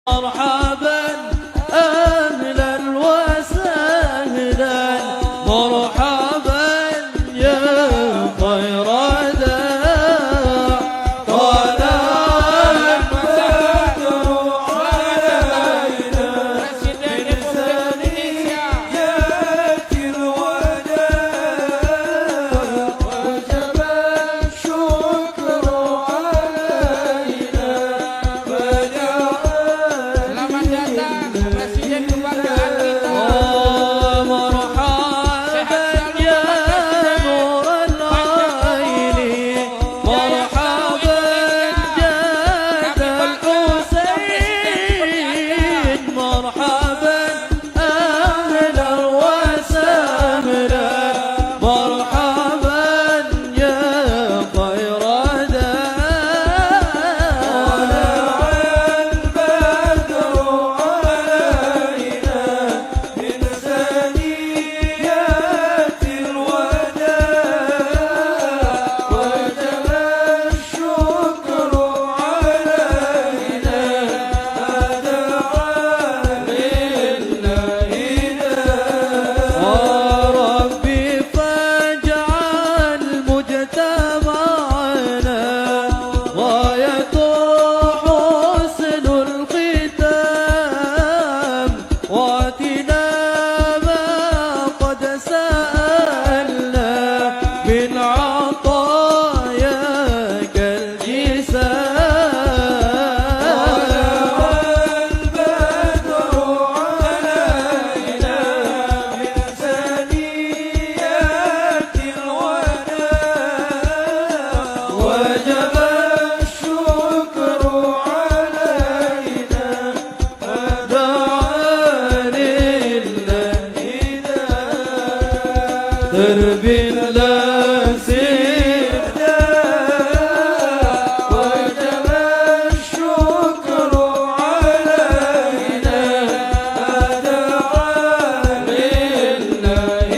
مرحبا أهلا وسهلا مرحبا يا خير داع طلع البدر علينا من ثنيات الوداع وجب الشكر علينا Presiden kebanggaan kita. مرحبا يا نور العين مرحبا جاد الحسين مرحبا أهلا وسهلا مرحبا يا خير ربي فاجعل مجتمعنا غاية حسن الختام واتنا ما قد سألنا من عطاياك وجب الشكر علينا دعا لله دربي لا سيدا وجب الشكر علينا دعا لله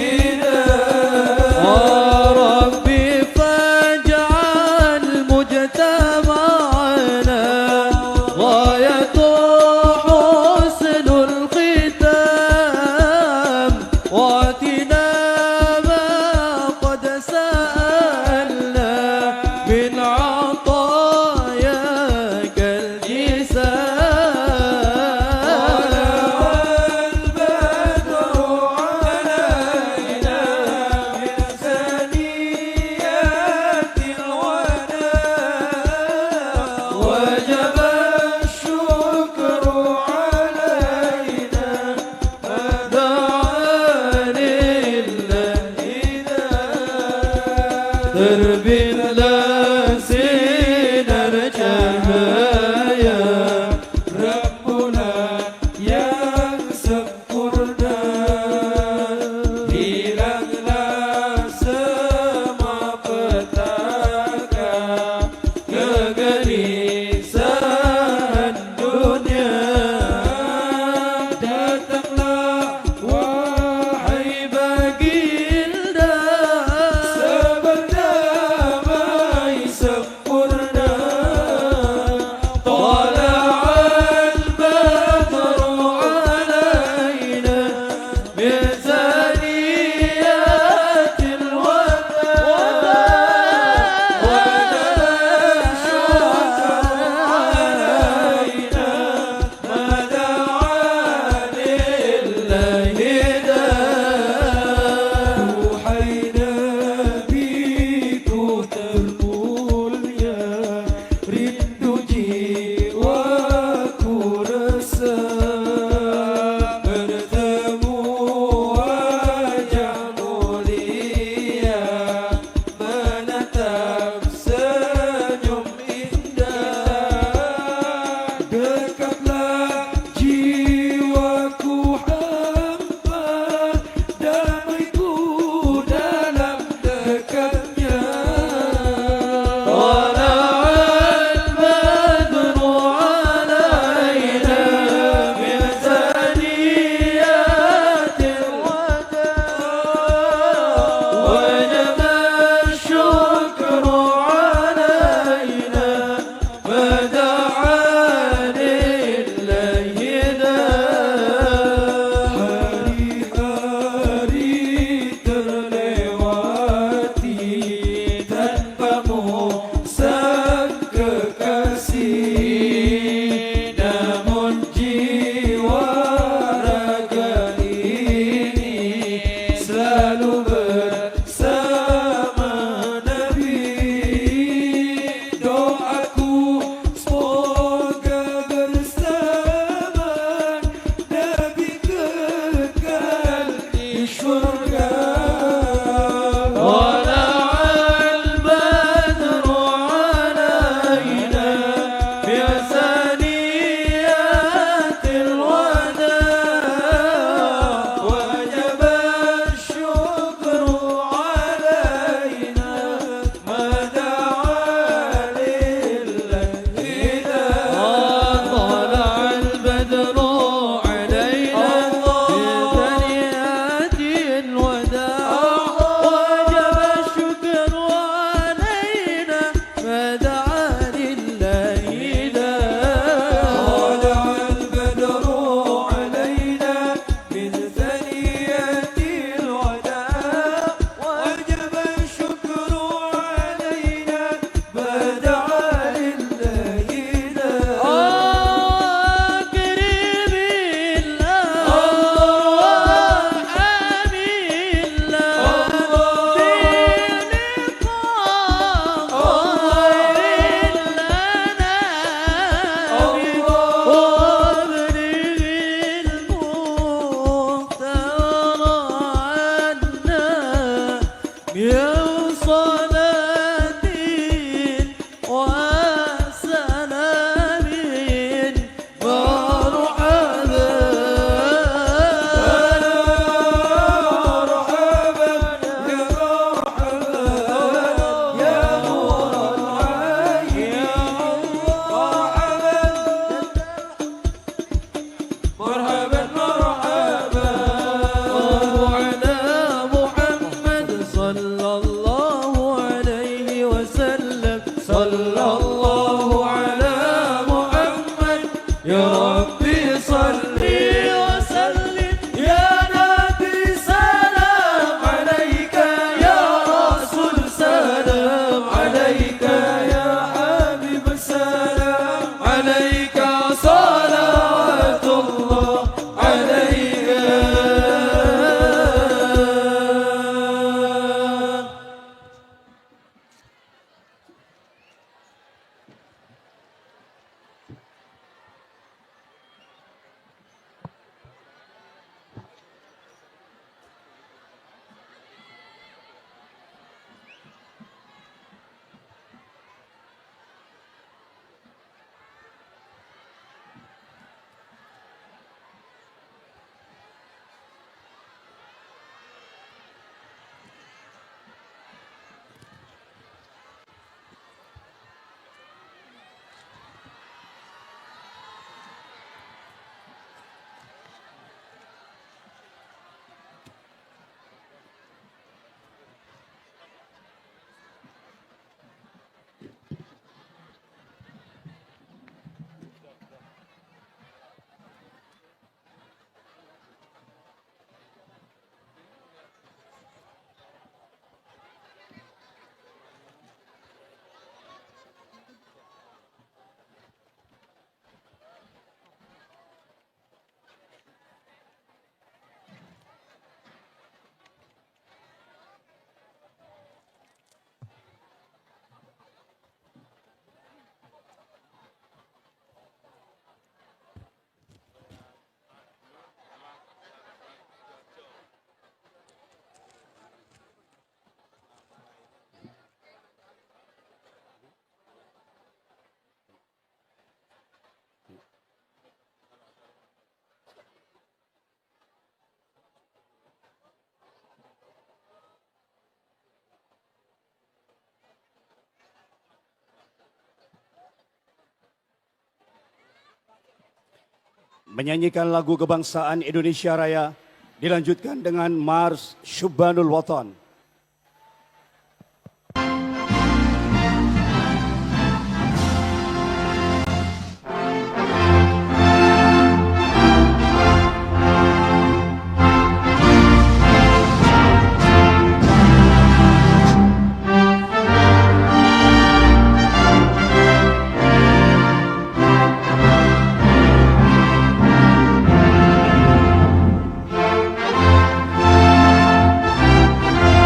ربي فاجعل مجتمعنا غاية حسن الختام واتنا ما مرحبا مرحبا على محمد صلى الله عليه وسلم صلى الله على محمد يا ربي صلي وسلم يا نبي سلام عليك يا رسول سلام عليك يا حبيب سلام عليك صلوات الله عليك Menyanyikan lagu kebangsaan Indonesia Raya dilanjutkan dengan Mars Syubbanul Watan. Thank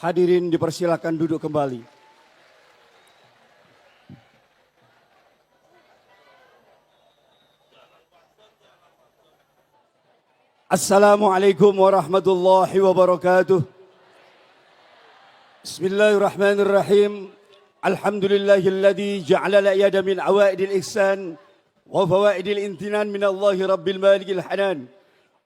Hadirin dipersilakan duduk kembali. Assalamualaikum warahmatullahi wabarakatuh. Bismillahirrahmanirrahim. Alhamdulillahilladzi ja'ala al-iyada min awaidil ihsan wa fawaidil imtinan min Allahi rabbil malikil hanan.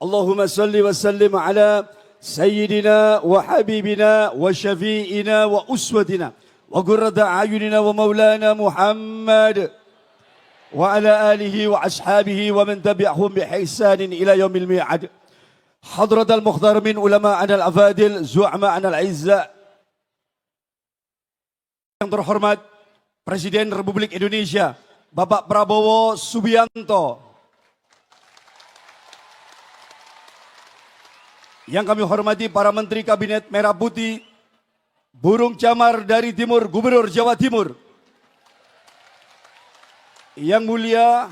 Allahumma salli wa sallim ala sayyidina wa habibina wa syafi'ina wa uswatina wa qurrata a'yunina wa maulana Muhammad wa ala alihi wa ashabihi wa man tabi'ahum bi ihsanin ila yaumil mi'ad. Hadratal mukhtar min ulama anal afadil zu'ama anal izza. Yang terhormat Presiden Republik Indonesia Bapak Prabowo Subianto. Yang kami hormati para Menteri Kabinet Merah Putih, burung camar dari Timur, Gubernur Jawa Timur. Yang mulia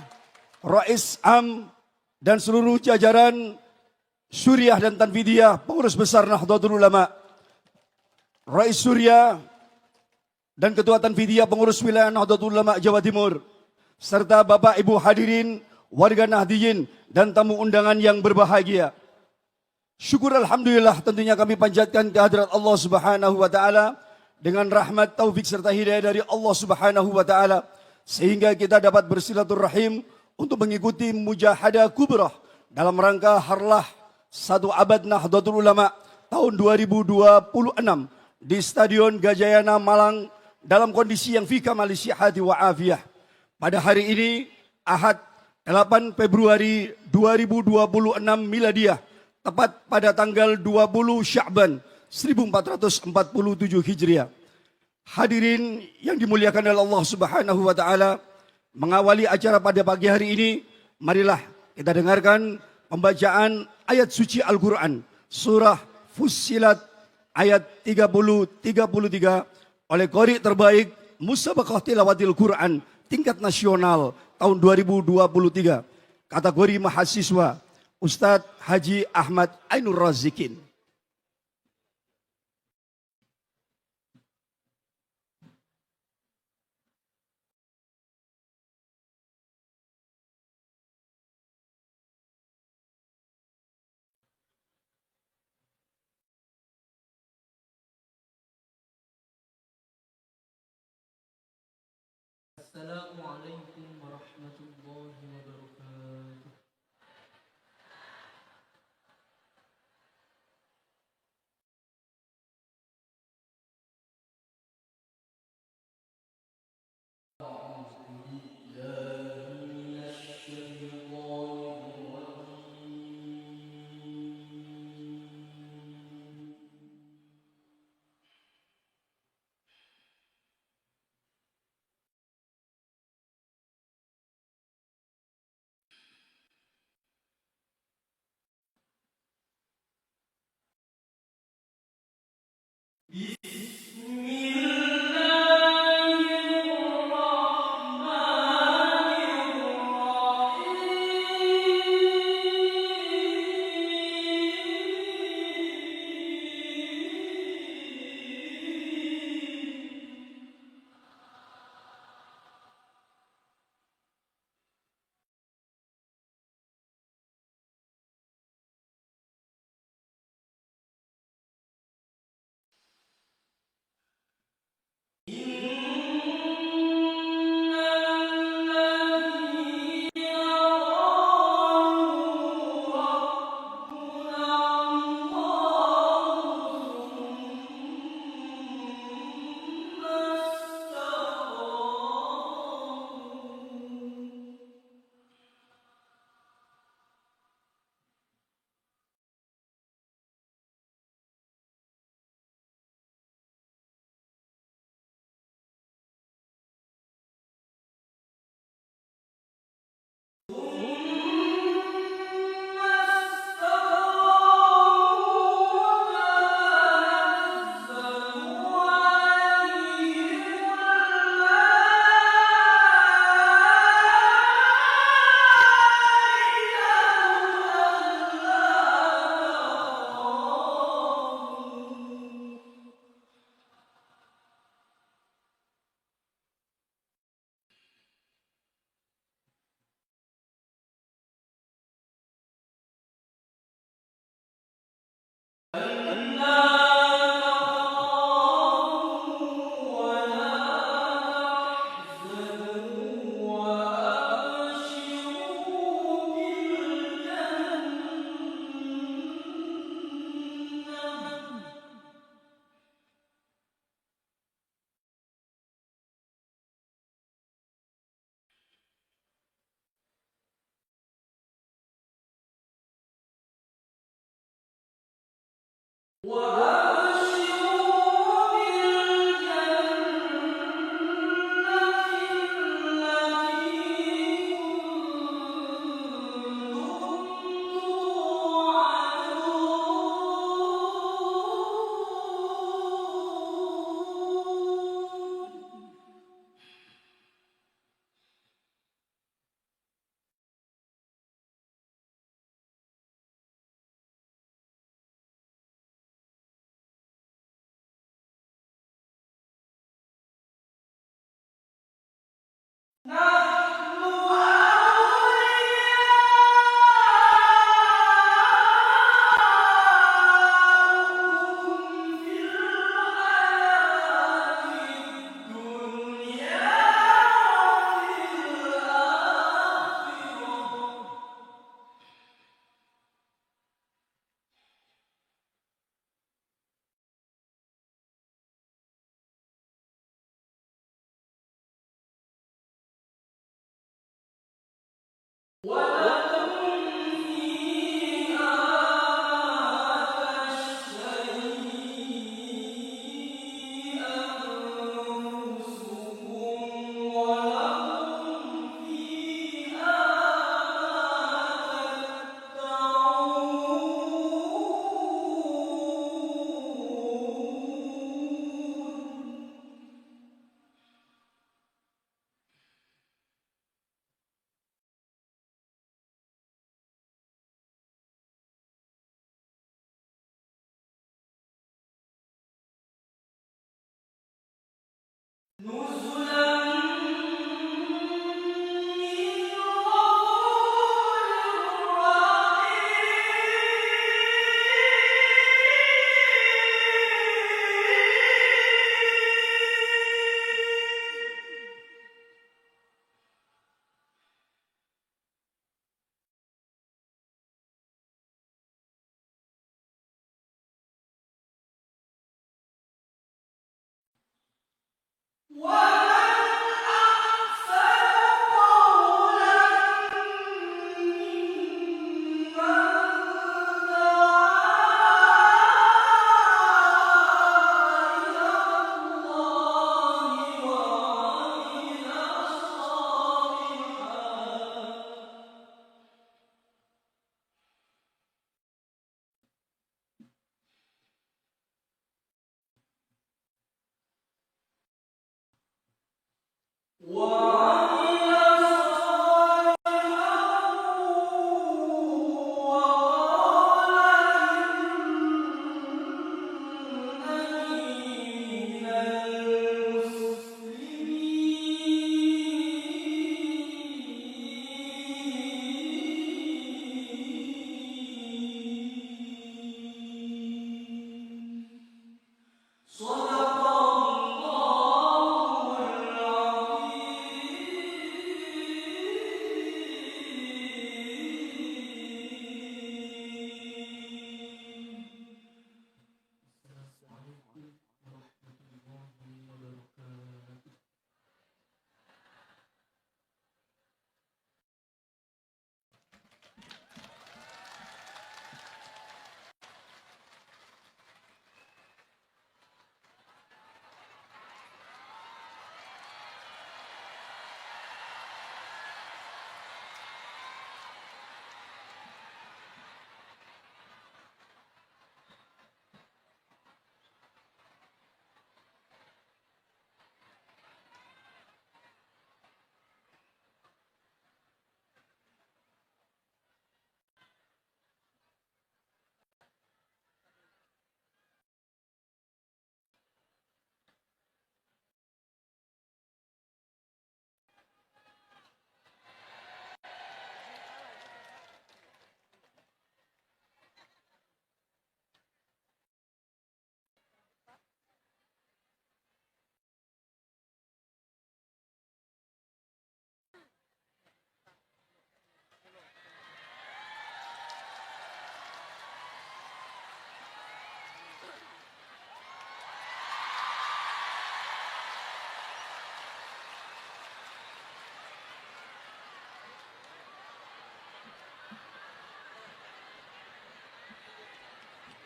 Rais Am dan seluruh jajaran Suriah dan Tanfidiyah, pengurus besar Nahdlatul Ulama, Rais Suriah dan Ketua Tanfidiyah pengurus wilayah Nahdlatul Ulama Jawa Timur, serta Bapak Ibu hadirin, warga Nahdiyin dan tamu undangan yang berbahagia. Syukur alhamdulillah tentunya kami panjatkan kehadirat Allah Subhanahu wa taala dengan rahmat, taufik serta hidayah dari Allah Subhanahu wa taala sehingga kita dapat bersilaturahim untuk mengikuti mujahadah kubrah dalam rangka harlah 1 abad Nahdlatul Ulama tahun 2026 di Stadion Gajayana Malang dalam kondisi yang fi kamali sihhati wa afiyah. Pada hari ini Ahad 8 Februari 2026 Miladiah, tepat pada tanggal 20 Sya'ban 1447 Hijriah. Hadirin yang dimuliakan oleh Allah Subhanahu wa taala, mengawali acara pada pagi hari ini, marilah kita dengarkan pembacaan ayat suci Al-Quran surah Fussilat ayat 30-33 oleh qari terbaik Musabaqah Tilawatil Quran tingkat nasional tahun 2023, kategori mahasiswa Ustadz Haji Ahmad Ainur Razikin. Assalamualaikum warahmatullahi wabarakatuh.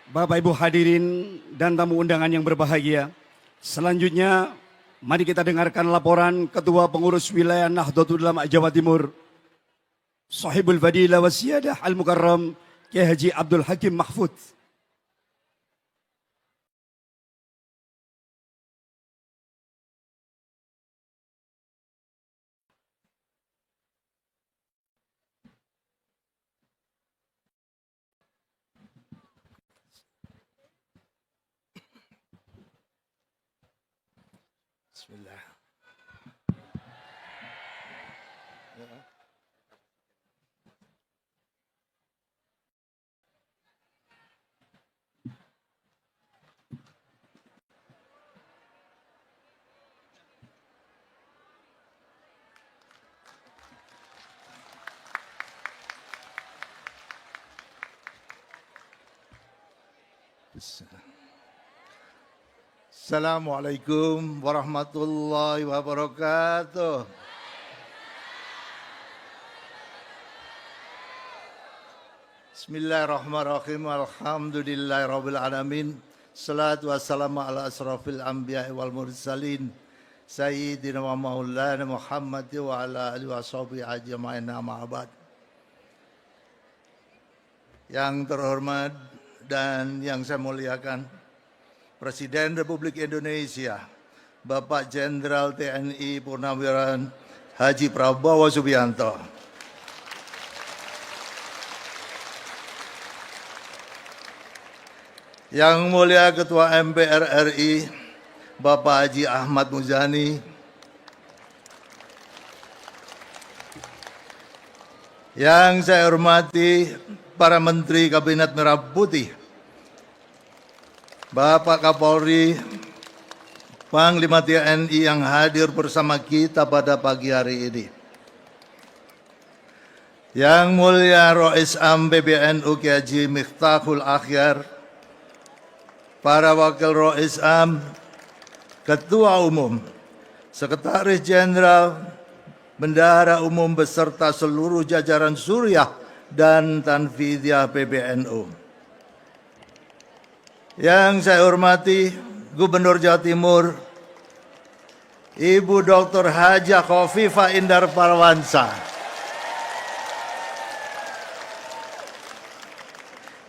Bapak Ibu hadirin dan tamu undangan yang berbahagia. Selanjutnya, mari kita dengarkan laporan Ketua Pengurus Wilayah Nahdlatul Ulama Jawa Timur, Sahibul Fadilah wa Siyadah Al-Mukarram, Kiai Haji Abdul Hakim Mahfud. Bismillah. Assalamualaikum warahmatullahi wabarakatuh. Bismillahirrahmanirrahim. Alhamdulillahirabbil alamin. Salatu wassalamu ala asrafil anbiya'i wal mursalin. Sayyidina wa maulana Muhammad wa ala alihi wa sahbihi ajma'in, amma ba'd. Yang terhormat dan yang saya muliakan Presiden Republik Indonesia, Bapak Jenderal TNI Purnawirawan Haji Prabowo Subianto. Yang mulia Ketua MPR RI, Bapak Haji Ahmad Muzani. Yang saya hormati para Menteri Kabinet Merah Putih, Bapak Kapolri, Panglima TNI yang hadir bersama kita pada pagi hari ini. Yang mulia Rois Am PBNU Kiai Haji Miftahul Akhyar, para Wakil Rois Am, Ketua Umum, Sekretaris Jenderal, Bendahara Umum beserta seluruh jajaran Suriah dan Tanfidiyah PBNU. Yang saya hormati Gubernur Jawa Timur, Ibu Dr. Hajah Khofifah Indar Parawansa,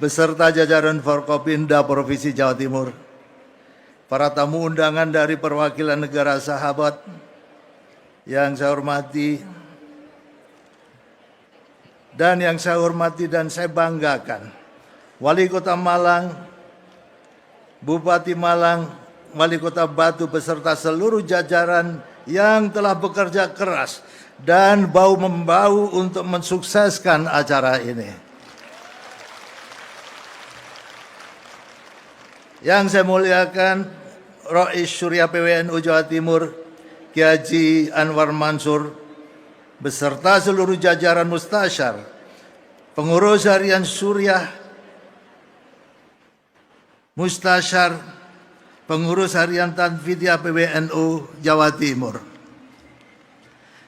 beserta jajaran Forkopimda Provinsi Jawa Timur, para tamu undangan dari perwakilan negara sahabat yang saya hormati, dan yang saya hormati dan saya banggakan, Wali Kota Malang, Bupati Malang, Wali Kota Batu beserta seluruh jajaran yang telah bekerja keras dan bahu-membahu untuk mensukseskan acara ini. Yang saya muliakan Rois Syuriah PWNU Jawa Timur, Kiai Haji Anwar Mansur, beserta seluruh jajaran mustasyar, pengurus harian Syuriah, mustasyar, pengurus harian Tanfidiyah PBNU Jawa Timur.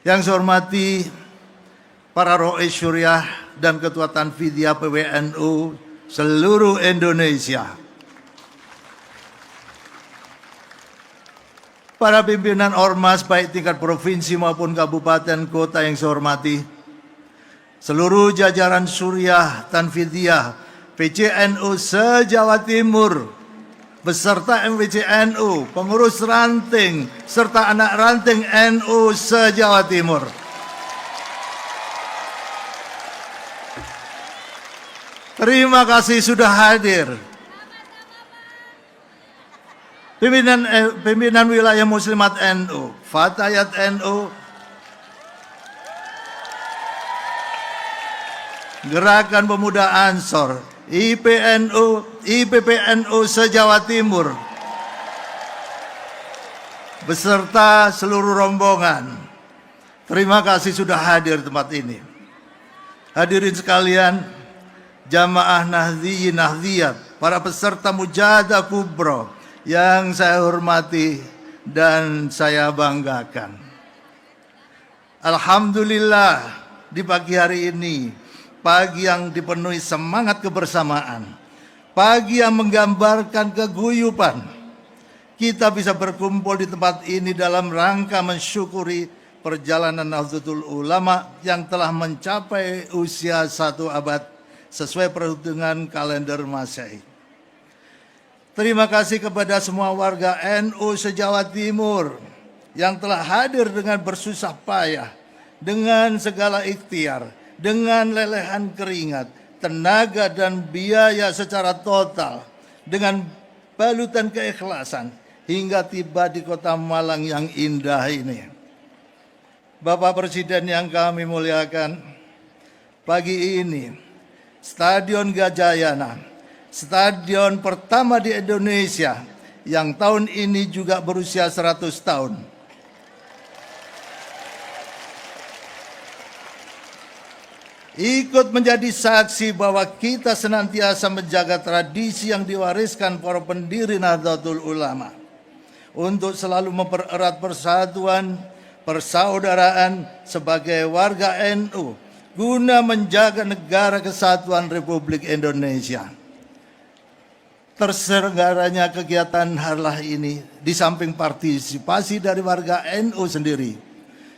Yang saya hormati para Rois Syuriah dan Ketua Tanfidiyah PBNU seluruh Indonesia. Para pimpinan ormas baik tingkat provinsi maupun kabupaten kota yang saya hormati, seluruh jajaran Suriah, Tanfidiyah, PCNU se-Jawa Timur, beserta MPCNU, pengurus ranting, serta anak ranting NU se-Jawa Timur. Terima kasih sudah hadir. Pimpinan wilayah Muslimat NU, Fatayat NU, Gerakan Pemuda Ansor, IPNU, IPPNU se-Jawa Timur, beserta seluruh rombongan. Terima kasih sudah hadir di tempat ini. Hadirin sekalian, jamaah Nahdliyin Nahdliyat, para peserta Mujahadah Kubro yang saya hormati dan saya banggakan. Alhamdulillah di pagi hari ini, pagi yang dipenuhi semangat kebersamaan, pagi yang menggambarkan keguyupan. Kita bisa berkumpul di tempat ini dalam rangka mensyukuri perjalanan Nahdlatul Ulama yang telah mencapai usia 1 abad sesuai perhitungan kalender Masehi. Terima kasih kepada semua warga NU se-Jawa Timur yang telah hadir dengan bersusah payah, dengan segala ikhtiar, dengan lelehan keringat, tenaga dan biaya secara total, dengan balutan keikhlasan, hingga tiba di kota Malang yang indah ini. Bapak Presiden yang kami muliakan, pagi ini Stadion Gajayana, stadion pertama di Indonesia yang tahun ini juga berusia 100 tahun, ikut menjadi saksi bahwa kita senantiasa menjaga tradisi yang diwariskan para pendiri Nahdlatul Ulama untuk selalu mempererat persatuan, persaudaraan sebagai warga NU guna menjaga negara kesatuan Republik Indonesia. Terselenggaranya kegiatan harlah ini di samping partisipasi dari warga NU sendiri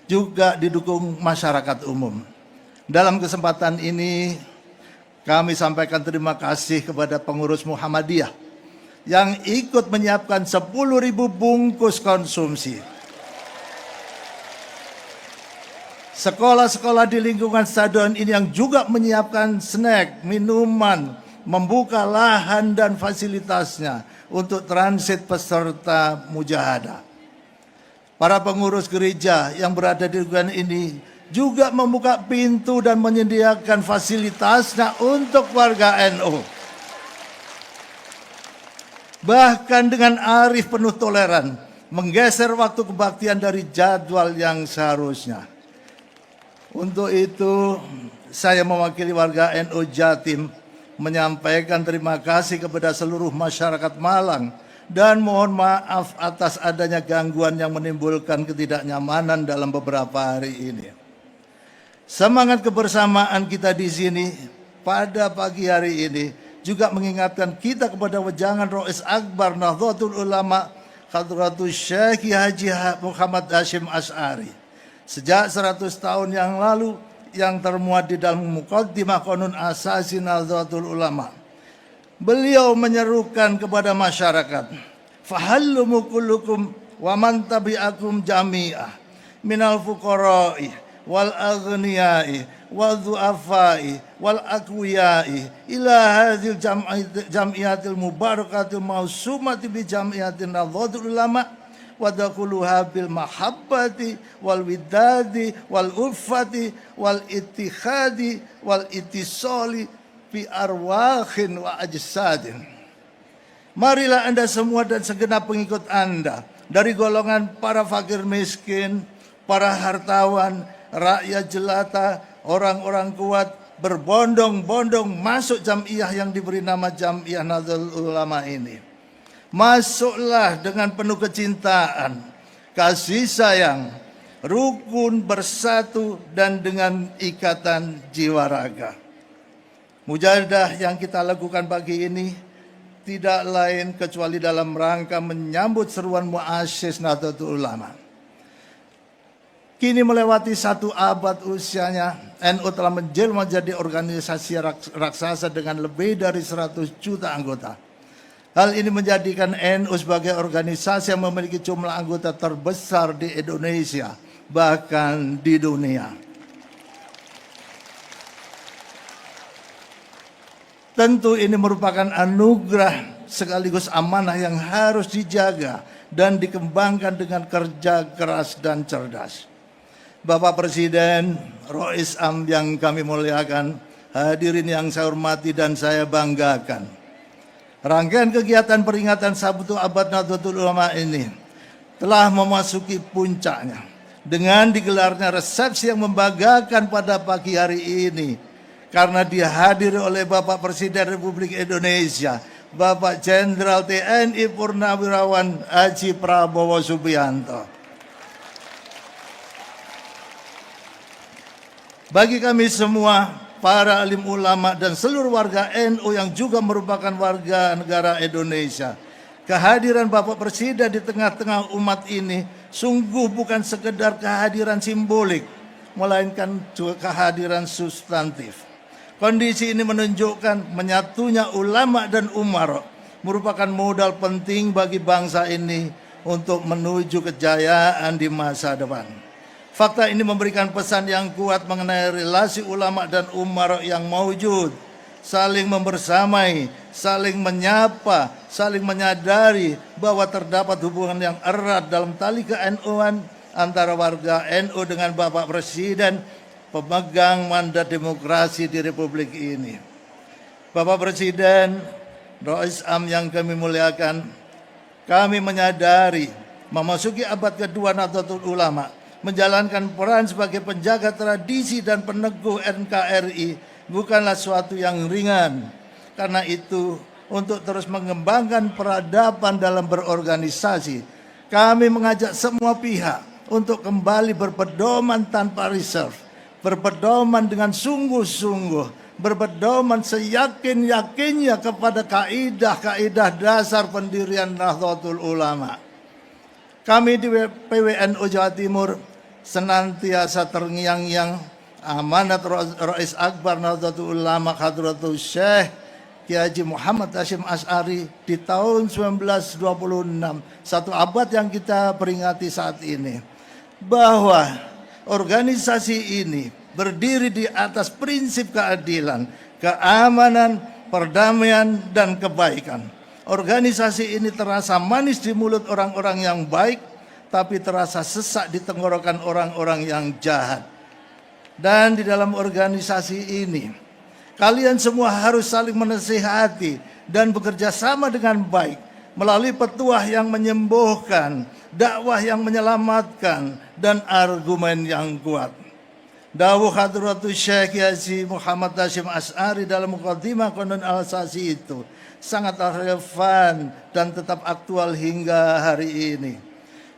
juga didukung masyarakat umum. Dalam kesempatan ini kami sampaikan terima kasih kepada pengurus Muhammadiyah yang ikut menyiapkan 10.000 bungkus konsumsi. Sekolah-sekolah di lingkungan stadion ini yang juga menyiapkan snack, minuman, membuka lahan dan fasilitasnya untuk transit peserta mujahadah. Para pengurus gereja yang berada di lingkungan ini juga membuka pintu dan menyediakan fasilitasnya untuk warga NU. Bahkan dengan arif penuh toleran, menggeser waktu kebaktian dari jadwal yang seharusnya. Untuk itu, saya mewakili warga NU Jatim menyampaikan terima kasih kepada seluruh masyarakat Malang dan mohon maaf atas adanya gangguan yang menimbulkan ketidaknyamanan dalam beberapa hari ini. Semangat kebersamaan kita di sini pada pagi hari ini juga mengingatkan kita kepada wejangan Rais Akbar Nahdlatul Ulama Hadratus Syekh Haji Muhammad Hashim Asy'ari sejak 100 tahun yang lalu yang termuat di dalam Muqaddimah Qanun Asasi Nahdlatul Ulama. Beliau menyerukan kepada masyarakat, fahallumu kullukum wa man tabi'akum jami'ah minal fuqara'i wal aghniyai wal du'afai wal aqwiyai ila hadhil jam'iyatil mubarakatil mausumati bi jam'iyatin Nahdlatul Ulama wa dakhuluha bil mahabbati wal widadi wal ulfati wal ittihadi wal ittisali fi arwahin wa ajsadin. Marilah Anda semua dan segenap pengikut Anda dari golongan para fakir miskin, para hartawan, rakyat jelata, orang-orang kuat berbondong-bondong masuk jam'iyah yang diberi nama Jam'iyah Nahdlatul Ulama ini. Masuklah dengan penuh kecintaan, kasih sayang, rukun, bersatu, dan dengan ikatan jiwa raga. Mujahadah yang kita lakukan pagi ini tidak lain kecuali dalam rangka menyambut seruan muassis Nahdlatul Ulama. Kini melewati 1 abad usianya, NU telah menjelma menjadi organisasi raksasa dengan lebih dari 100 juta anggota. Hal ini menjadikan NU sebagai organisasi yang memiliki jumlah anggota terbesar di Indonesia, bahkan di dunia. Tentu ini merupakan anugerah sekaligus amanah yang harus dijaga dan dikembangkan dengan kerja keras dan cerdas. Bapak Presiden, Rais Am yang kami muliakan, hadirin yang saya hormati dan saya banggakan. Rangkaian kegiatan peringatan 1 abad Nahdlatul Ulama ini telah memasuki puncaknya dengan digelarnya resepsi yang membanggakan pada pagi hari ini karena dihadiri oleh Bapak Presiden Republik Indonesia, Bapak Jenderal TNI Purnawirawan Haji Prabowo Subianto. Bagi kami semua, para alim ulama dan seluruh warga NU yang juga merupakan warga negara Indonesia. Kehadiran Bapak Presiden di tengah-tengah umat ini sungguh bukan sekedar kehadiran simbolik, melainkan juga kehadiran substantif. Kondisi ini menunjukkan menyatunya ulama dan umara merupakan modal penting bagi bangsa ini untuk menuju kejayaan di masa depan. Fakta ini memberikan pesan yang kuat mengenai relasi ulama dan umara yang maujud, saling membersamai, saling menyapa, saling menyadari bahwa terdapat hubungan yang erat dalam tali ke-NU-an antara warga NU dengan Bapak Presiden, pemegang mandat demokrasi di Republik ini. Bapak Presiden, Rais Am yang kami muliakan, kami menyadari memasuki abad kedua Nahdlatul Ulama, menjalankan peran sebagai penjaga tradisi dan peneguh NKRI bukanlah suatu yang ringan. Karena itu, untuk terus mengembangkan peradaban dalam berorganisasi, kami mengajak semua pihak untuk kembali berpedoman tanpa reserve, berpedoman dengan sungguh-sungguh, berpedoman seyakin-yakinnya kepada kaidah-kaidah dasar pendirian Nahdlatul Ulama. Kami di PWNU Jawa Timur senantiasa terngiang-ngiang amanat Rais Akbar Nahdlatul Ulama Hadratul Syekh Kiai Haji Muhammad Hasyim Asy'ari di tahun 1926, satu abad yang kita peringati saat ini, bahwa organisasi ini berdiri di atas prinsip keadilan, keamanan, perdamaian, dan kebaikan. Organisasi ini terasa manis di mulut orang-orang yang baik, tapi terasa sesak di tenggorokan orang-orang yang jahat. Dan di dalam organisasi ini, kalian semua harus saling menasihati dan bekerja sama dengan baik melalui petuah yang menyembuhkan, dakwah yang menyelamatkan, dan argumen yang kuat. Dawuh Hadratus Syekh Haji Muhammad Hasyim Asy'ari dalam Muqaddimah Qanun Al-Asasi itu sangat relevan dan tetap aktual hingga hari ini,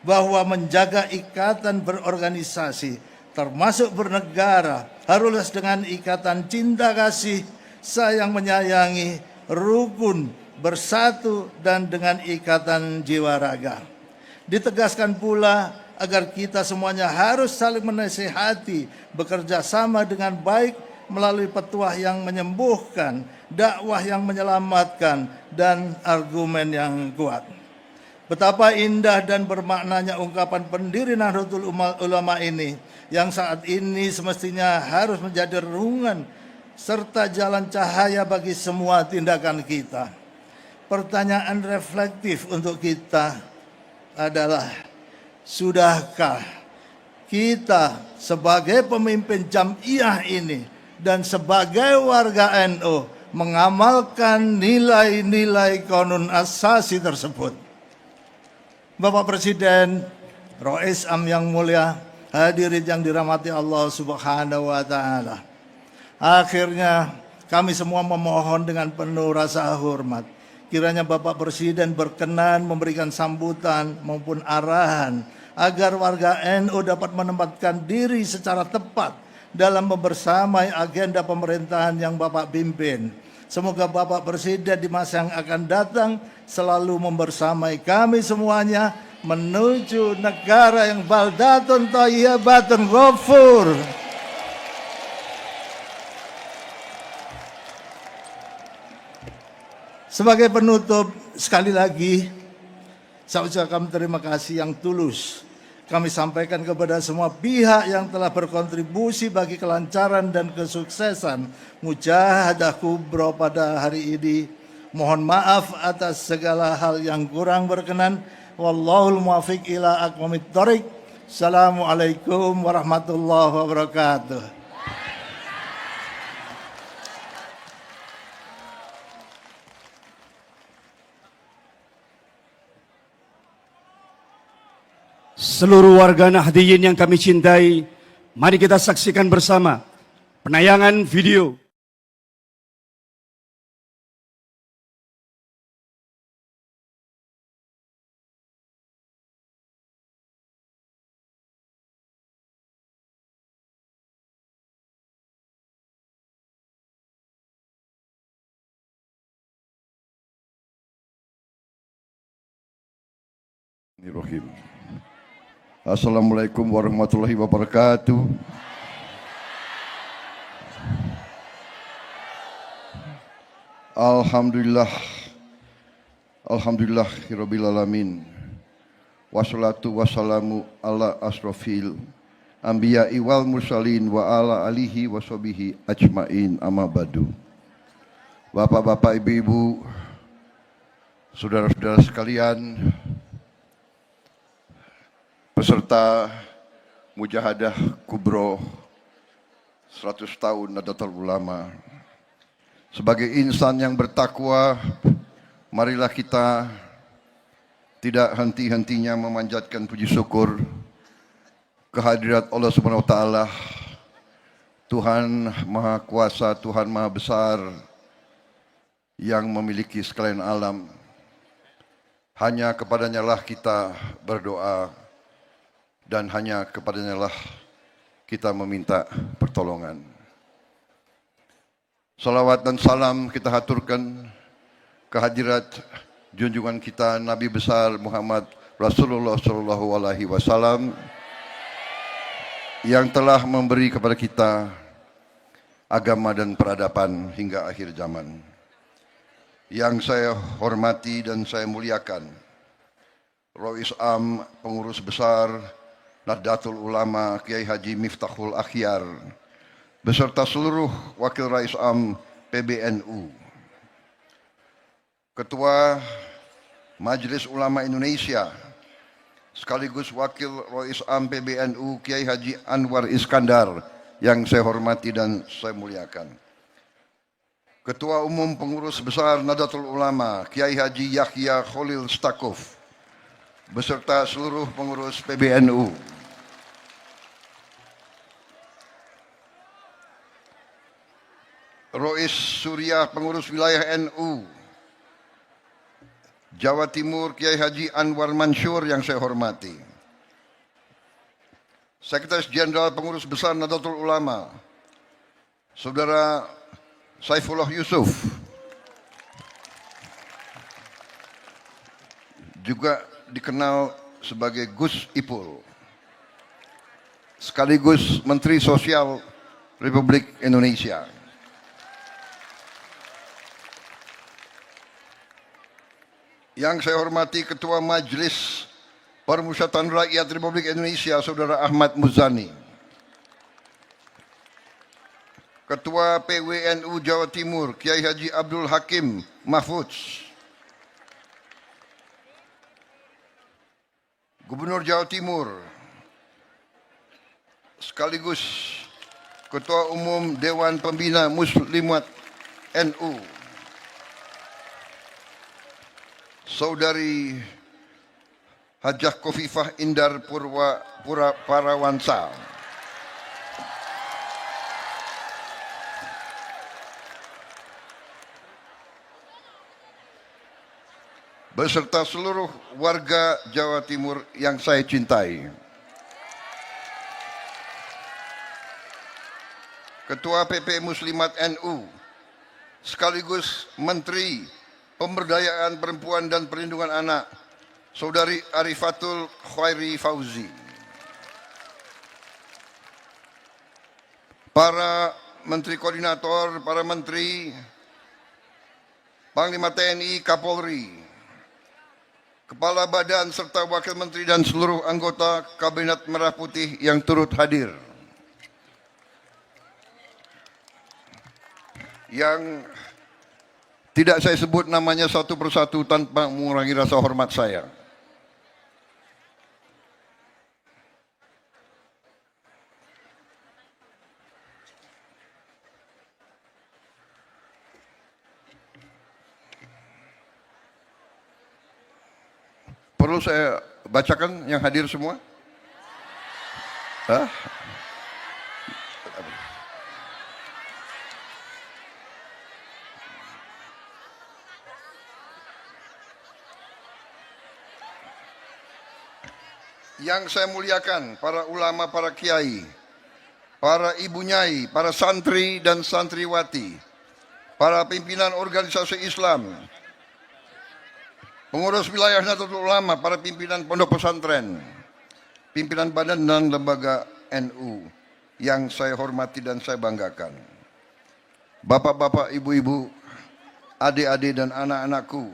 bahwa menjaga ikatan berorganisasi termasuk bernegara harus dengan ikatan cinta kasih, sayang menyayangi, rukun, bersatu, dan dengan ikatan jiwa raga. Ditegaskan pula agar kita semuanya harus saling menasihati, bekerja sama dengan baik melalui petuah yang menyembuhkan, dakwah yang menyelamatkan, dan argumen yang kuat. Betapa indah dan bermaknanya ungkapan pendiri Nahdlatul Ulama ini, yang saat ini semestinya harus menjadi renungan serta jalan cahaya bagi semua tindakan kita. Pertanyaan reflektif untuk kita adalah, sudahkah kita sebagai pemimpin Jam'iyah ini dan sebagai warga NU mengamalkan nilai-nilai Qanun Asasi tersebut? Bapak Presiden, Rais Am yang mulia, hadirin yang dirahmati Allah Subhanahu wa taala. Akhirnya kami semua memohon dengan penuh rasa hormat, kiranya Bapak Presiden berkenan memberikan sambutan maupun arahan agar warga NU dapat menempatkan diri secara tepat dalam membersamai agenda pemerintahan yang Bapak pimpin. Semoga Bapak Presiden di masa yang akan datang selalu membersamai kami semuanya menuju negara yang baldatun thayyibatun ghafur. Sebagai penutup, sekali lagi saya ucapkan terima kasih yang tulus kami sampaikan kepada semua pihak yang telah berkontribusi bagi kelancaran dan kesuksesan Mujahadah Kubra pada hari ini. Mohon maaf atas segala hal yang kurang berkenan. Wallahul muwaffiq ila aqwamit thoriq. Assalamualaikum warahmatullahi wabarakatuh. Seluruh warga Nahdliyin yang kami cintai, mari kita saksikan bersama penayangan video Bismillahirrahmanirrahim. Assalamualaikum warahmatullahi wabarakatuh. Alhamdulillah. Alhamdulillahirabbil alamin. Wassalatu wassalamu ala asrofil anbiya'i wal mursalin wa ala alihi washabihi ajmain, amma badu. Bapak-bapak, ibu-ibu, saudara-saudara sekalian, peserta Mujahadah Kubro 100 tahun Nahdlatul Ulama. Sebagai insan yang bertakwa, marilah kita tidak henti-hentinya memanjatkan puji syukur kehadirat Allah Subhanahu wa taala, Tuhan Maha Kuasa, Tuhan Maha Besar yang memiliki sekalian alam. Hanya kepadanya lah kita berdoa dan hanya kepadanya lah kita meminta pertolongan. Salawat dan salam kita haturkan kehadirat junjungan kita Nabi besar Muhammad Rasulullah sallallahu alaihi wasallam yang telah memberi kepada kita agama dan peradaban hingga akhir zaman. Yang saya hormati dan saya muliakan Rais Am Pengurus Besar Nahdlatul Ulama Kiai Haji Miftahul Akhyar beserta seluruh Wakil Rais Am PBNU, Ketua Majelis Ulama Indonesia sekaligus Wakil Rais Am PBNU Kiai Haji Anwar Iskandar yang saya hormati dan saya muliakan, Ketua Umum Pengurus Besar Nahdlatul Ulama Kiai Haji Yahya Khalil Stakuf beserta seluruh pengurus PBNU, Rois Surya Pengurus Wilayah NU Jawa Timur Kiai Haji Anwar Mansur yang saya hormati, Sekretaris Jenderal Pengurus Besar Nahdlatul Ulama Saudara Saifullah Yusuf, juga dikenal sebagai Gus Ipul, sekaligus Menteri Sosial Republik Indonesia. Yang saya hormati Ketua Majelis Permusyawaratan Rakyat Republik Indonesia Saudara Ahmad Muzani, Ketua PWNU Jawa Timur Kiai Haji Abdul Hakim Mahfudz, Gubernur Jawa Timur sekaligus Ketua Umum Dewan Pembina Muslimat NU Saudari Hajah Khofifah Indar Parawansa, beserta seluruh warga Jawa Timur yang saya cintai, Ketua PP Muslimat NU sekaligus Menteri Pemberdayaan Perempuan dan Perlindungan Anak Saudari Arifatul Khairi Fauzi, para Menteri Koordinator, para Menteri, Panglima TNI, Kapolri, Kepala Badan serta Wakil Menteri dan seluruh anggota Kabinet Merah Putih yang turut hadir. Yang tidak saya sebut namanya satu persatu tanpa mengurangi rasa hormat saya. Perlu saya bacakan yang hadir semua? Hah? Yang saya muliakan para ulama, para kiai, para ibu nyai, para santri dan santriwati, para pimpinan organisasi Islam, pengurus wilayah Nahdlatul Ulama, para pimpinan pondok pesantren, pimpinan badan dan lembaga NU yang saya hormati dan saya banggakan. Bapak-bapak, ibu-ibu, adik-adik dan anak-anakku,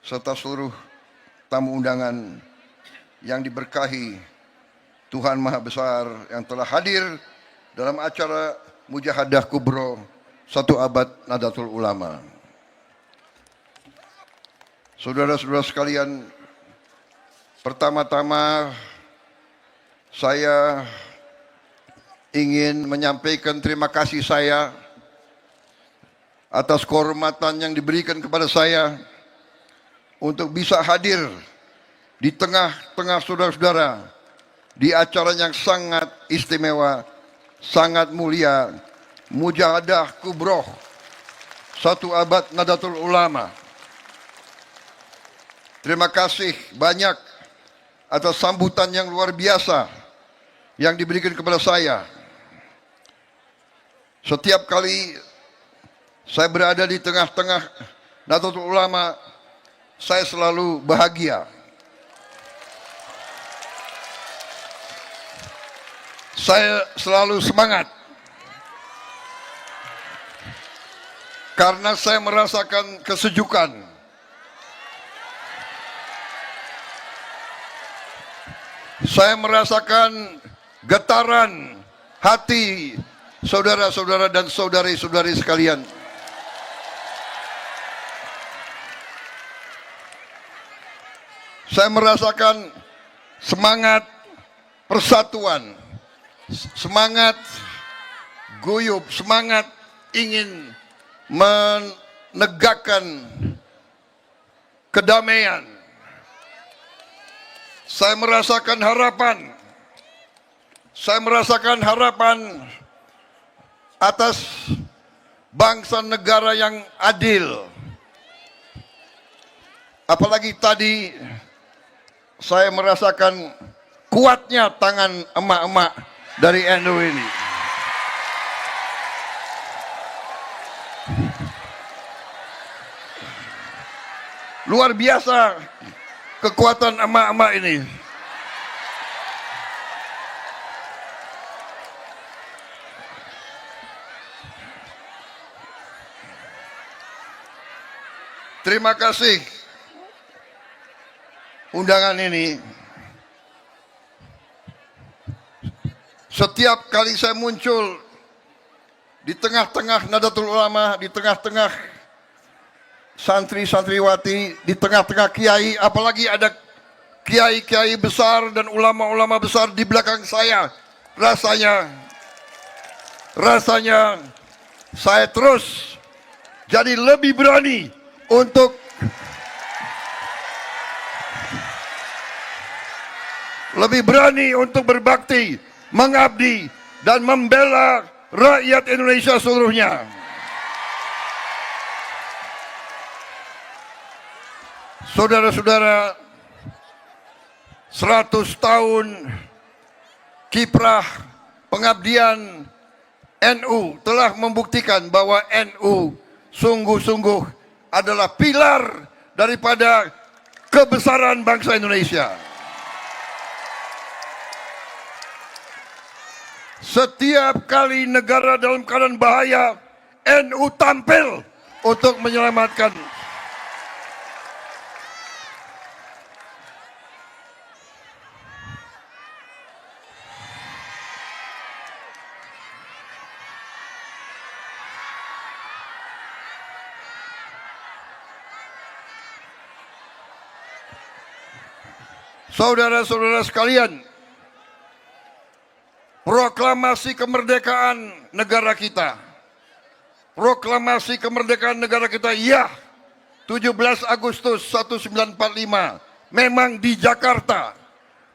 serta seluruh tamu undangan yang diberkahi Tuhan Maha Besar yang telah hadir dalam acara Mujahadah Kubro 1 abad Nahdlatul Ulama. Saudara-saudara sekalian, pertama-tama saya ingin menyampaikan terima kasih saya atas kehormatan yang diberikan kepada saya untuk bisa hadir di tengah-tengah saudara-saudara di acara yang sangat istimewa, sangat mulia, Mujahadah Kubro 1 abad Nahdlatul Ulama. Terima kasih banyak atas sambutan yang luar biasa yang diberikan kepada saya. Setiap kali saya berada di tengah-tengah Nahdlatul Ulama, saya selalu bahagia. Saya selalu semangat. Karena saya merasakan kesejukan. Saya merasakan getaran hati saudara-saudara dan saudari-saudari sekalian. Saya merasakan semangat persatuan, semangat guyup, semangat ingin menegakkan kedamaian. Saya merasakan harapan. Saya merasakan harapan atas bangsa negara yang adil. Apalagi tadi saya merasakan kuatnya tangan emak-emak dari NU ini. Luar biasa kekuatan emak-emak ini. Terima kasih undangan ini. Setiap kali saya muncul di tengah-tengah Nahdlatul Ulama, di tengah-tengah santri-santriwati, di tengah-tengah kiai, apalagi ada kiai-kiai besar dan ulama-ulama besar di belakang saya, rasanya saya terus jadi lebih berani untuk berbakti, mengabdi dan membela rakyat Indonesia seluruhnya. Saudara-saudara, 100 tahun kiprah pengabdian NU telah membuktikan bahwa NU sungguh-sungguh adalah pilar daripada kebesaran bangsa Indonesia. Setiap kali negara dalam keadaan bahaya, NU tampil untuk menyelamatkan. Saudara-saudara sekalian, proklamasi kemerdekaan negara kita. Proklamasi kemerdekaan negara kita, ya, 17 Agustus 1945, memang di Jakarta.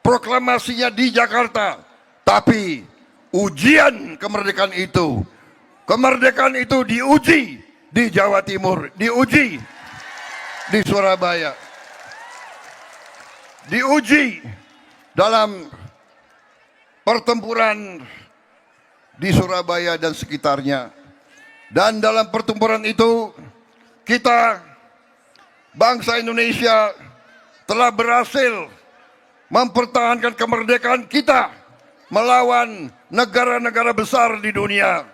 Proklamasinya di Jakarta. Tapi ujian kemerdekaan itu diuji di Jawa Timur, diuji di Surabaya, diuji dalam pertempuran di Surabaya dan sekitarnya. Dan dalam pertempuran itu kita bangsa Indonesia telah berhasil mempertahankan kemerdekaan kita melawan negara-negara besar di dunia.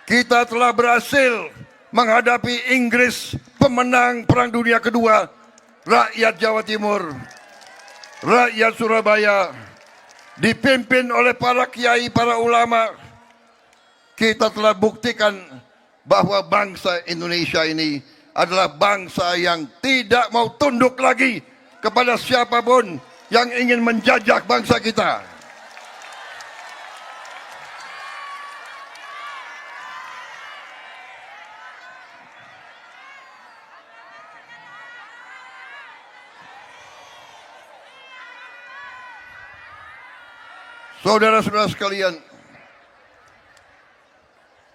Kita telah berhasil menghadapi Inggris, pemenang Perang Dunia Kedua, rakyat Jawa Timur, rakyat Surabaya, dipimpin oleh para kiai, para ulama. Kita telah buktikan bahwa bangsa Indonesia ini adalah bangsa yang tidak mau tunduk lagi kepada siapapun yang ingin menjajah bangsa kita. Saudara-saudara sekalian,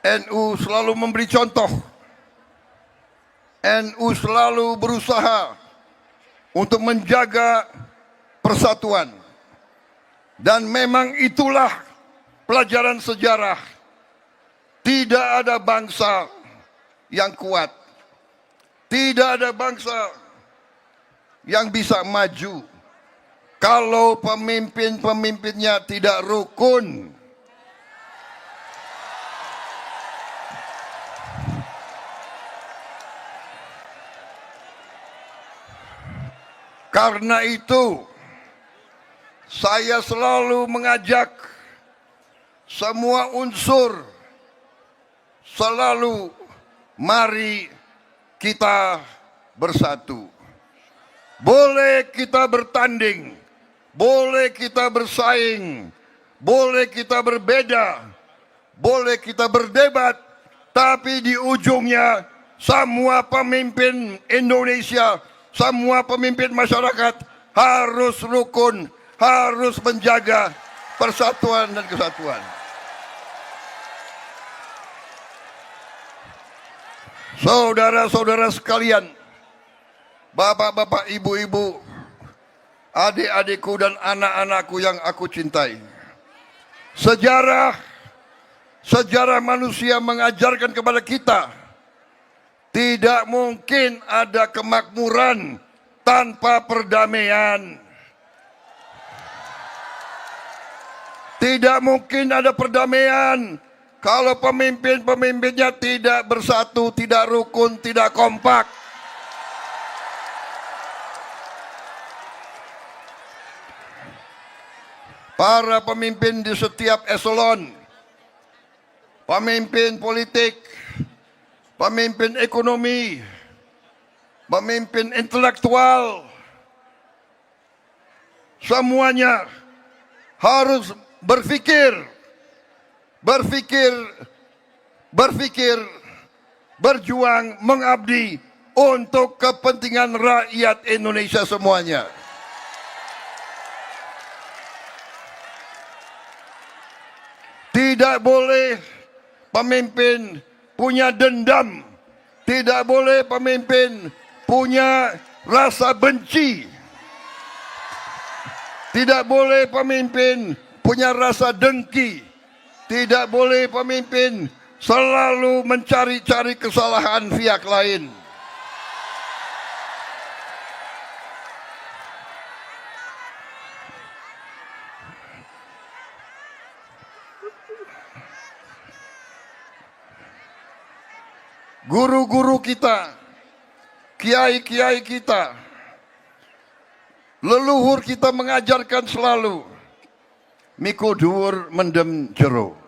NU selalu memberi contoh. NU selalu berusaha untuk menjaga persatuan. Dan memang itulah pelajaran sejarah. Tidak ada bangsa yang kuat. Tidak ada bangsa yang bisa maju kalau pemimpin-pemimpinnya tidak rukun. Karena itu, saya selalu mengajak semua unsur, selalu mari kita bersatu. Boleh kita bertanding, boleh kita bersaing, boleh kita berbeda, boleh kita berdebat, tapi di ujungnya semua pemimpin Indonesia, semua pemimpin masyarakat harus rukun, harus menjaga persatuan dan kesatuan. Saudara-saudara sekalian, bapak-bapak, ibu-ibu, adik-adikku dan anak-anakku yang aku cintai. Sejarah manusia mengajarkan kepada kita, tidak mungkin ada kemakmuran tanpa perdamaian. Tidak mungkin ada perdamaian kalau pemimpin-pemimpinnya tidak bersatu, tidak rukun, tidak kompak. Para pemimpin di setiap eselon, pemimpin politik, pemimpin ekonomi, pemimpin intelektual, semuanya harus berpikir, berjuang, mengabdi untuk kepentingan rakyat Indonesia semuanya. Tidak boleh pemimpin punya dendam. Tidak boleh pemimpin punya rasa benci. Tidak boleh pemimpin punya rasa dengki. Tidak boleh pemimpin selalu mencari-cari kesalahan pihak lain. Guru-guru kita, kiai-kiai kita, leluhur kita mengajarkan selalu, miko dhuwur mendem jero.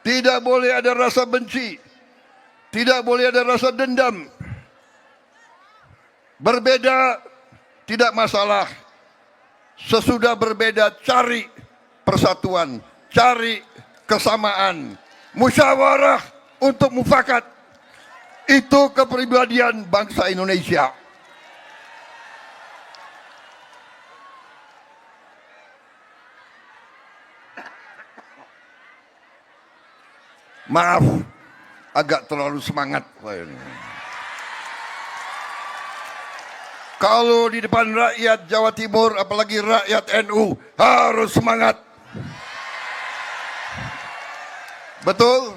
Tidak boleh ada rasa benci, tidak boleh ada rasa dendam. Berbeda tidak masalah. Sesudah berbeda cari persatuan, cari kesamaan, musyawarah untuk mufakat. Itu kepribadian bangsa Indonesia. Maaf, agak terlalu semangat. Kalau di depan rakyat Jawa Timur, apalagi rakyat NU, harus semangat. Betul?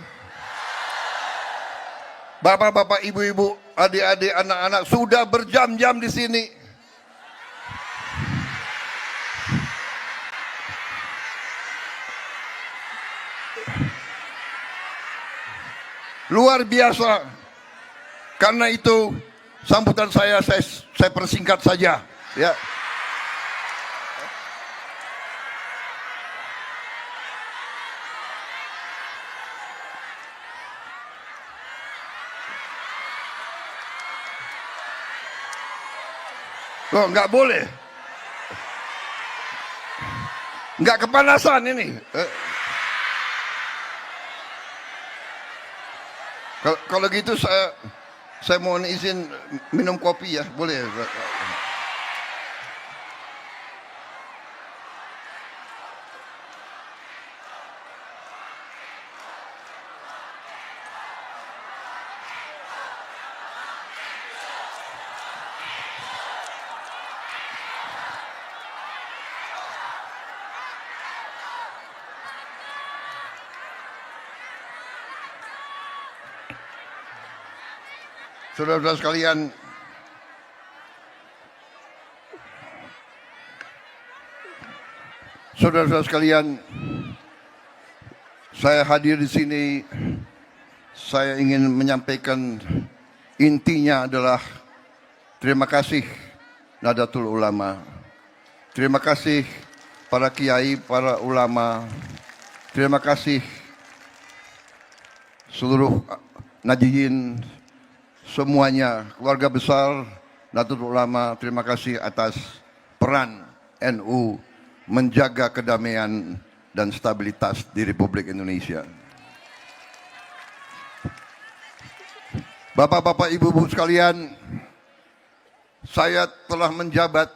Bapak-bapak, ibu-ibu, adik-adik, anak-anak sudah berjam-jam di sini. Luar biasa. Karena itu sambutan saya persingkat saja, ya. Oh, nggak boleh. Nggak kepanasan ini. Kalau gitu saya mohon izin minum kopi ya, boleh? Saudara-saudara sekalian, saudara-saudara sekalian, saya hadir di sini, saya ingin menyampaikan intinya adalah terima kasih Nahdlatul Ulama. Terima kasih para kiai, para ulama. Terima kasih seluruh nahdliyin, semuanya, keluarga besar Nahdlatul Ulama. Terima kasih atas peran NU menjaga kedamaian dan stabilitas di Republik Indonesia. Bapak-bapak, ibu-ibu sekalian, saya telah menjabat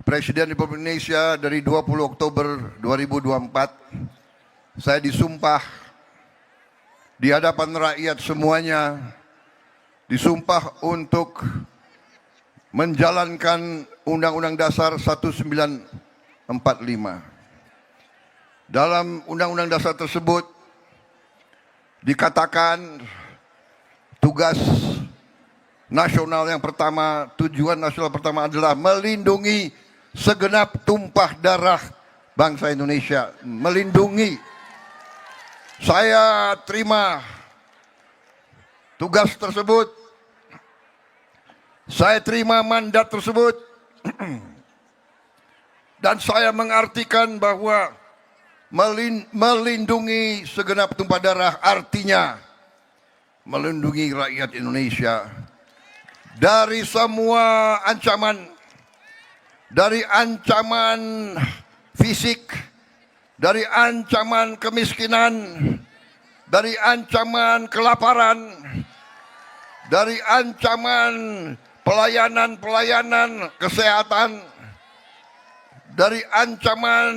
Presiden Republik Indonesia dari 20 Oktober 2024. Saya disumpah di hadapan rakyat semuanya, disumpah untuk menjalankan Undang-Undang Dasar 1945. Dalam Undang-Undang Dasar tersebut dikatakan tugas nasional yang pertama, tujuan nasional pertama adalah melindungi segenap tumpah darah bangsa Indonesia. Melindungi. Saya terima tugas tersebut. Saya terima mandat tersebut. Dan saya mengartikan bahwa melindungi segenap tumpah darah artinya melindungi rakyat Indonesia dari semua ancaman, dari ancaman fisik, dari ancaman kemiskinan, dari ancaman kelaparan, dari ancaman pelayanan kesehatan, dari ancaman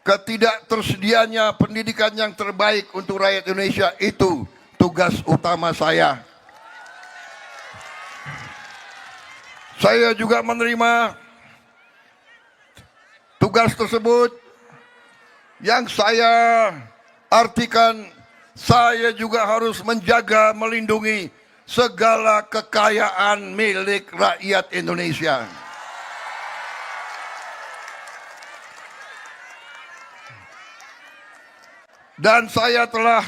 ketidaktersediaannya pendidikan yang terbaik untuk rakyat Indonesia. Itu tugas utama saya. Saya juga menerima tugas tersebut yang saya artikan saya juga harus menjaga, melindungi segala kekayaan milik rakyat Indonesia. Dan saya telah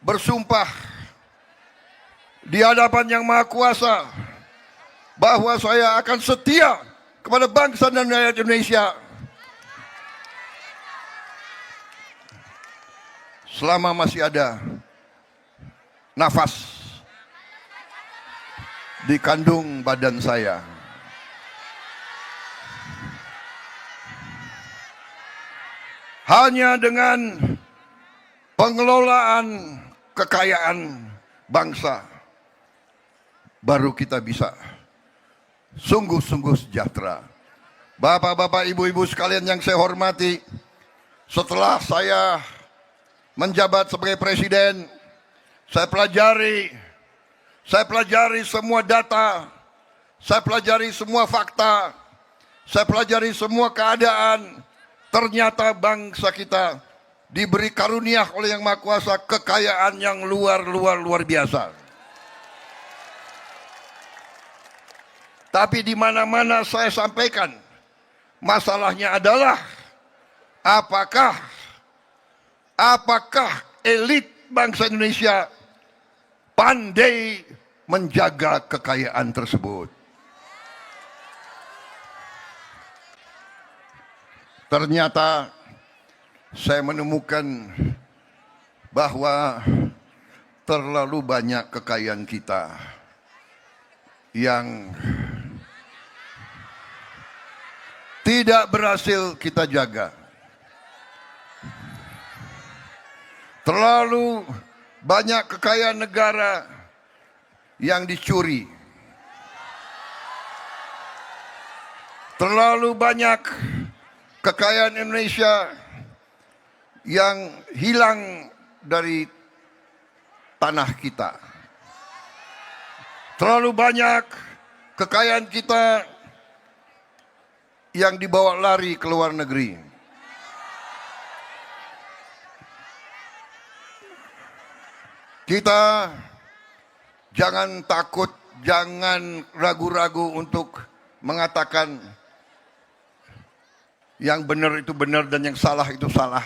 bersumpah di hadapan Yang Maha Kuasa bahwa saya akan setia kepada bangsa dan rakyat Indonesia selama masih ada nafas di kandung badan saya. Hanya dengan pengelolaan kekayaan bangsa baru kita bisa sungguh-sungguh sejahtera. Bapak-bapak, ibu-ibu sekalian yang saya hormati, setelah saya menjabat sebagai presiden, saya pelajari semua data, saya pelajari semua fakta, saya pelajari semua keadaan. Ternyata bangsa kita diberi karunia oleh Yang Maha Kuasa kekayaan yang luar biasa. Tapi di mana-mana saya sampaikan, masalahnya adalah apakah elit bangsa Indonesia pandai menjaga kekayaan tersebut. Ternyata saya menemukan bahwa terlalu banyak kekayaan kita yang tidak berhasil kita jaga. Terlalu banyak kekayaan negara yang dicuri. Terlalu banyak kekayaan Indonesia yang hilang dari tanah kita. Terlalu banyak kekayaan kita yang dibawa lari ke luar negeri. Kita jangan takut, jangan ragu-ragu untuk mengatakan yang benar itu benar dan yang salah itu salah.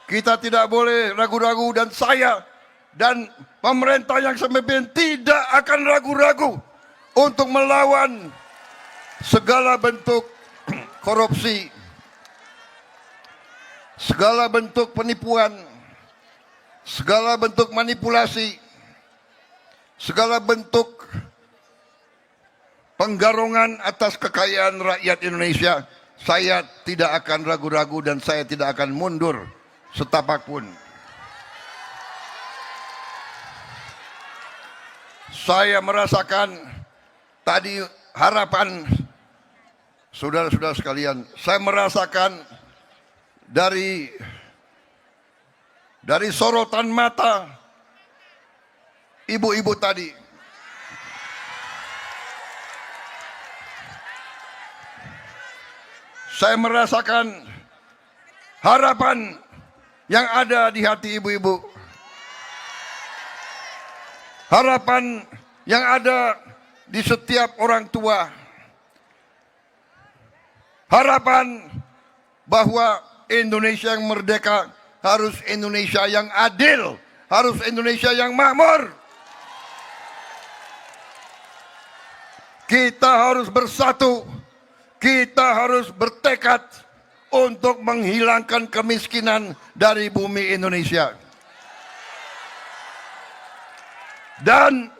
Kita tidak boleh ragu-ragu, dan saya dan pemerintah yang saya pimpin tidak akan ragu-ragu untuk melawan segala bentuk korupsi, segala bentuk penipuan, segala bentuk manipulasi, segala bentuk penggarongan atas kekayaan rakyat Indonesia. Saya tidak akan ragu-ragu dan saya tidak akan mundur setapak pun. Saya merasakan tadi harapan saudara-saudara sekalian. Saya merasakan dari sorotan mata ibu-ibu tadi. Saya merasakan harapan yang ada di hati ibu-ibu. Harapan yang ada di setiap orang tua. Harapan bahwa Indonesia yang merdeka harus Indonesia yang adil, harus Indonesia yang makmur. Kita harus bersatu, kita harus bertekad untuk menghilangkan kemiskinan dari bumi Indonesia. Dan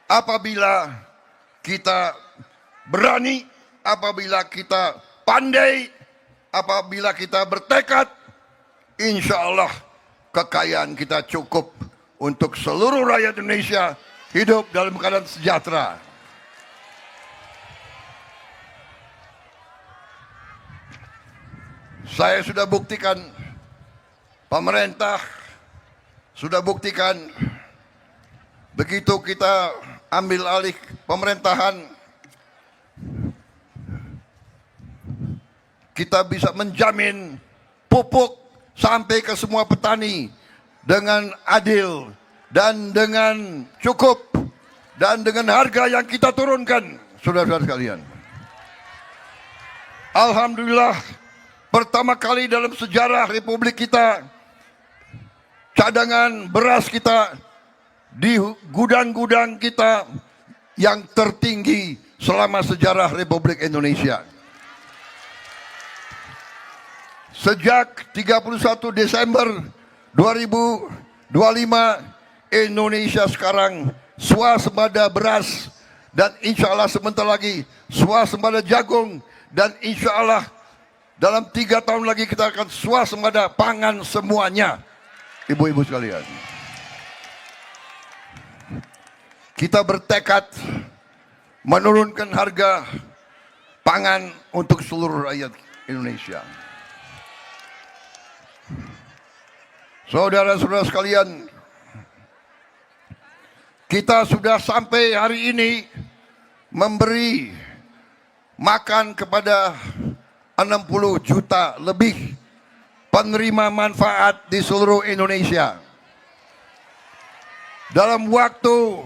apabila kita berani, apabila kita pandai, apabila kita bertekad, insya Allah kekayaan kita cukup untuk seluruh rakyat Indonesia hidup dalam keadaan sejahtera. Saya sudah buktikan, pemerintah sudah buktikan, begitu kita ambil alih pemerintahan, kita bisa menjamin pupuk sampai ke semua petani dengan adil dan dengan cukup dan dengan harga yang kita turunkan, saudara-saudara sekalian. Alhamdulillah, pertama kali dalam sejarah Republik kita, cadangan beras kita di gudang-gudang kita yang tertinggi selama sejarah Republik Indonesia. Sejak 31 Desember 2025, Indonesia sekarang swasembada beras, dan insya Allah sebentar lagi swasembada jagung, dan insya Allah dalam 3 tahun lagi kita akan swasembada pangan semuanya. Ibu-ibu sekalian, kita bertekad menurunkan harga pangan untuk seluruh rakyat Indonesia. Saudara-saudara sekalian, kita sudah sampai hari ini memberi makan kepada 60 juta lebih penerima manfaat di seluruh Indonesia. Dalam waktu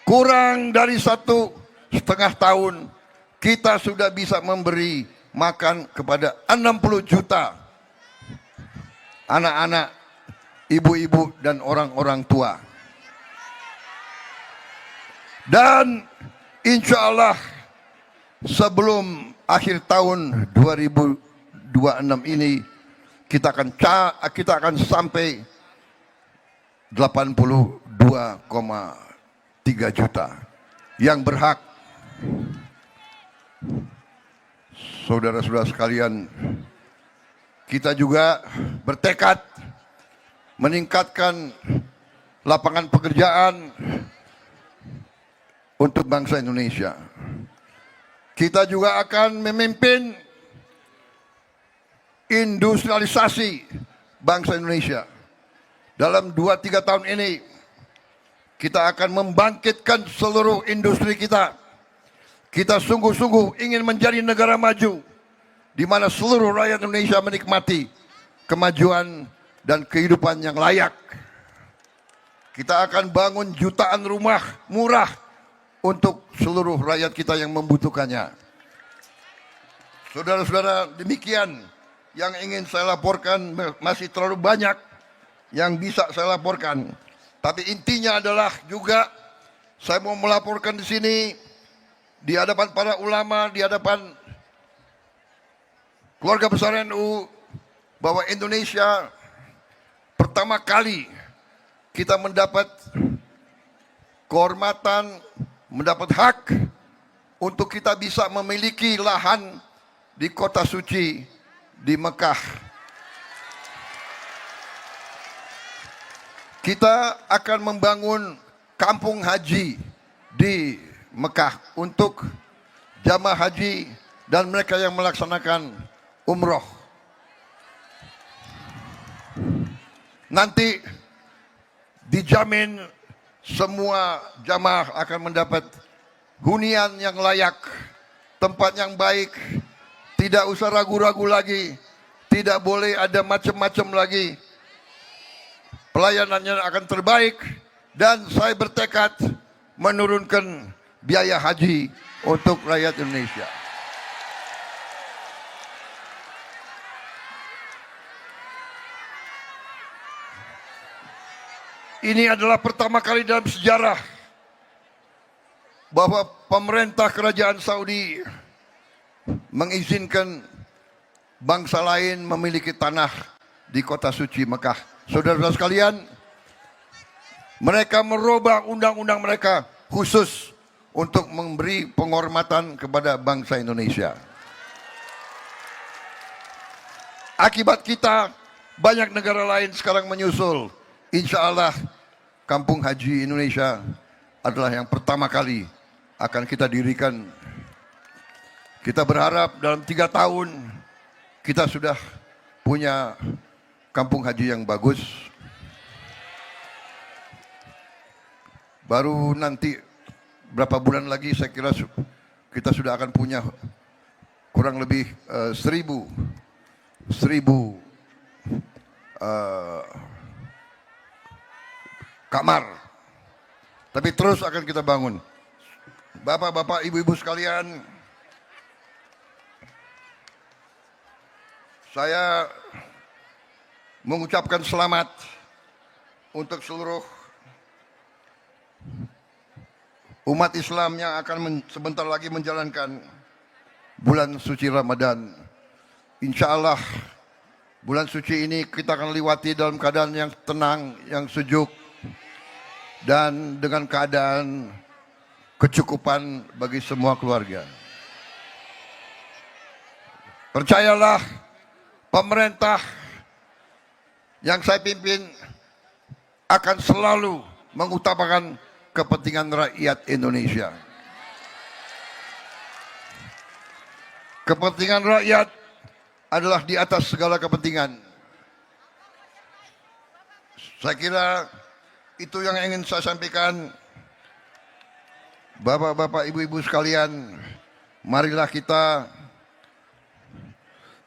kurang dari 1,5 tahun, kita sudah bisa memberi makan kepada 60 juta anak-anak, ibu-ibu, dan orang-orang tua. Dan insya Allah sebelum akhir tahun 2026 ini kita akan sampai 82,3 juta yang berhak. Saudara-saudara sekalian, kita juga bertekad meningkatkan lapangan pekerjaan untuk bangsa Indonesia. Kita juga akan memimpin industrialisasi bangsa Indonesia. Dalam 2-3 tahun ini, kita akan membangkitkan seluruh industri kita. Kita sungguh-sungguh ingin menjadi negara maju, di mana seluruh rakyat Indonesia menikmati kemajuan dan kehidupan yang layak. Kita akan bangun jutaan rumah murah untuk seluruh rakyat kita yang membutuhkannya. Saudara-saudara, demikian yang ingin saya laporkan. Masih terlalu banyak yang bisa saya laporkan. Tapi intinya adalah juga saya mau melaporkan di sini di hadapan para ulama, di hadapan keluarga besar NU, bahwa Indonesia pertama kali kita mendapat kehormatan, mendapat hak untuk kita bisa memiliki lahan di kota suci di Mekah. Kita akan membangun kampung haji di Mekah untuk jamaah haji dan mereka yang melaksanakan umroh. Nanti dijamin semua jamaah akan mendapat hunian yang layak, tempat yang baik, tidak usah ragu-ragu lagi, tidak boleh ada macam-macam lagi. Pelayanannya akan terbaik dan saya bertekad menurunkan biaya haji untuk rakyat Indonesia. Ini adalah pertama kali dalam sejarah bahwa pemerintah kerajaan Saudi mengizinkan bangsa lain memiliki tanah di kota suci Mekah. Saudara-saudara sekalian, mereka merubah undang-undang mereka khusus untuk memberi penghormatan kepada bangsa Indonesia. Akibat kita, banyak negara lain sekarang menyusul. Insya Allah, Kampung Haji Indonesia adalah yang pertama kali akan kita dirikan. Kita berharap dalam 3 tahun kita sudah punya kampung haji yang bagus. Baru nanti berapa bulan lagi saya kira kita sudah akan punya kurang lebih 1.000 kamar. Tapi terus akan kita bangun. Bapak-bapak, ibu-ibu sekalian, saya mengucapkan selamat untuk seluruh umat Islam yang akan sebentar lagi menjalankan bulan suci Ramadan. Insya Allah bulan suci ini kita akan lewati dalam keadaan yang tenang, yang sejuk, dan dengan keadaan kecukupan bagi semua keluarga. Percayalah, pemerintah yang saya pimpin akan selalu mengutamakan kepentingan rakyat Indonesia. Kepentingan rakyat adalah di atas segala kepentingan. Saya kira itu yang ingin saya sampaikan. Bapak-bapak, ibu-ibu sekalian, marilah kita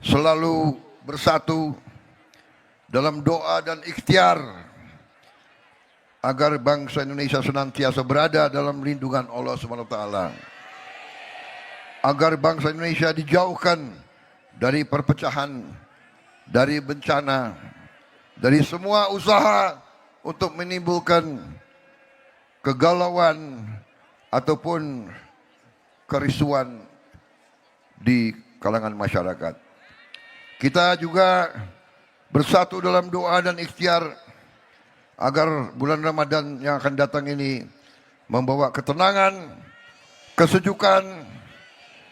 selalu bersatu dalam doa dan ikhtiar agar bangsa Indonesia senantiasa berada dalam lindungan Allah SWT. Agar bangsa Indonesia dijauhkan dari perpecahan, dari bencana, dari semua usaha untuk menimbulkan kegalauan ataupun kerisuan di kalangan masyarakat. Kita juga bersatu dalam doa dan ikhtiar agar bulan Ramadan yang akan datang ini membawa ketenangan, kesejukan,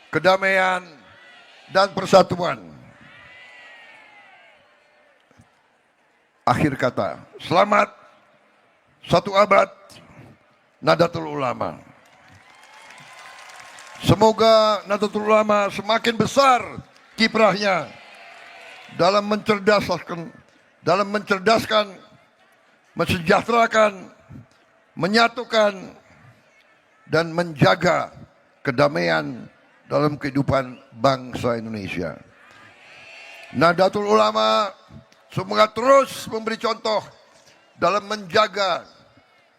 kedamaian, dan persatuan. Akhir kata, selamat 1 abad Nahdlatul Ulama. Semoga Nahdlatul Ulama semakin besar kiprahnya dalam mencerdaskan, mensejahterakan, menyatukan, dan menjaga kedamaian dalam kehidupan bangsa Indonesia. Nahdlatul Ulama semoga terus memberi contoh dalam menjaga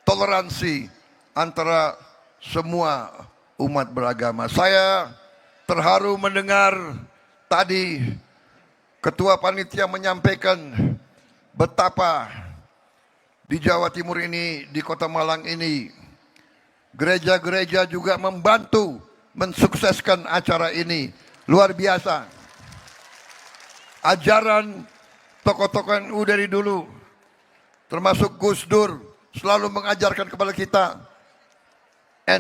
toleransi antara semua umat beragama. Saya terharu mendengar tadi Ketua Panitia menyampaikan betapa di Jawa Timur ini, di Kota Malang ini, gereja-gereja juga membantu mensukseskan acara ini. Luar biasa. Ajaran tokoh-tokoh NU dari dulu, termasuk Gus Dur, selalu mengajarkan kepada kita,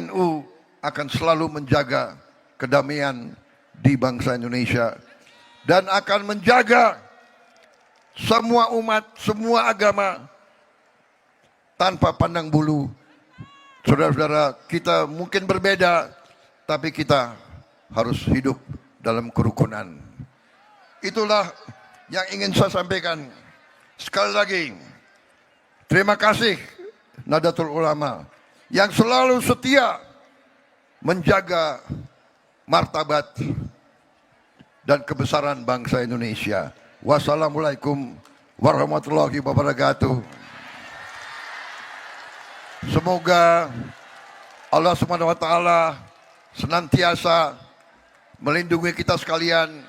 NU akan selalu menjaga kedamaian di bangsa Indonesia dan akan menjaga semua umat, semua agama tanpa pandang bulu. Saudara-saudara, kita mungkin berbeda, tapi kita harus hidup dalam kerukunan. Itulah yang ingin saya sampaikan. Sekali lagi, terima kasih Nahdlatul Ulama yang selalu setia menjaga martabat dan kebesaran bangsa Indonesia. Wassalamualaikum warahmatullahi wabarakatuh. Semoga Allah Subhanahu wa taala senantiasa melindungi kita sekalian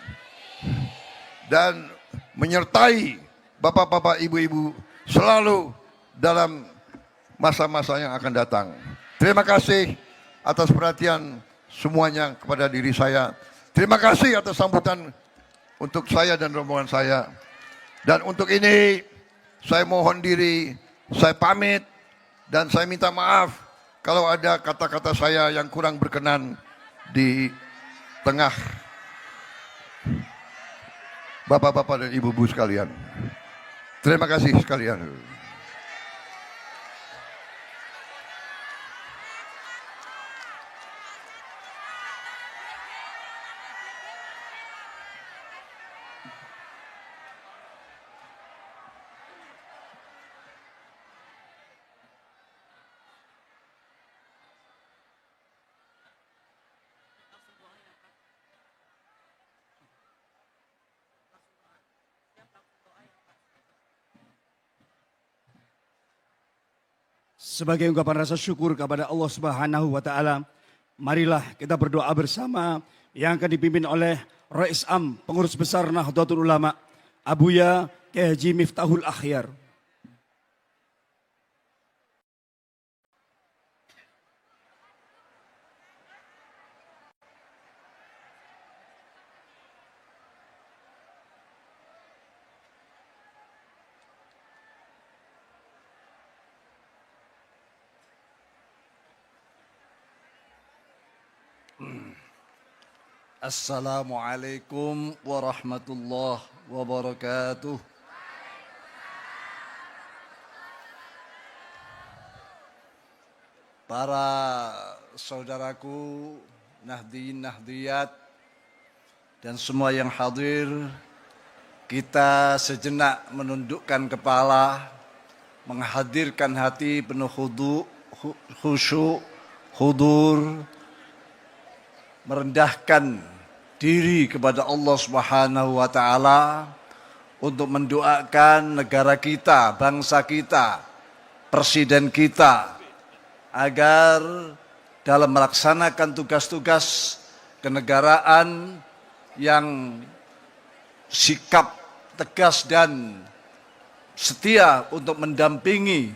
dan menyertai bapak-bapak, ibu-ibu selalu dalam masa-masa yang akan datang. Terima kasih atas perhatian semuanya kepada diri saya. Terima kasih atas sambutan untuk saya dan rombongan saya. Dan untuk ini saya mohon diri, saya pamit, dan saya minta maaf kalau ada kata-kata saya yang kurang berkenan di tengah bapak-bapak dan ibu-ibu sekalian. Terima kasih sekalian. Sebagai ungkapan rasa syukur kepada Allah Subhanahu wa taala, marilah kita berdoa bersama yang akan dipimpin oleh Rais Am, Pengurus Besar Nahdlatul Ulama, Abuya Kiai Haji Miftahul Akhyar. Assalamualaikum warahmatullahi wabarakatuh. Para saudaraku, Nahdiyin, Nahdiyat, dan semua yang hadir, kita sejenak menundukkan kepala, menghadirkan hati penuh khusyuk, hudur, merendahkan diri kepada Allah Subhanahu wa taala untuk mendoakan negara kita, bangsa kita, presiden kita agar dalam melaksanakan tugas-tugas kenegaraan yang sikap tegas dan setia untuk mendampingi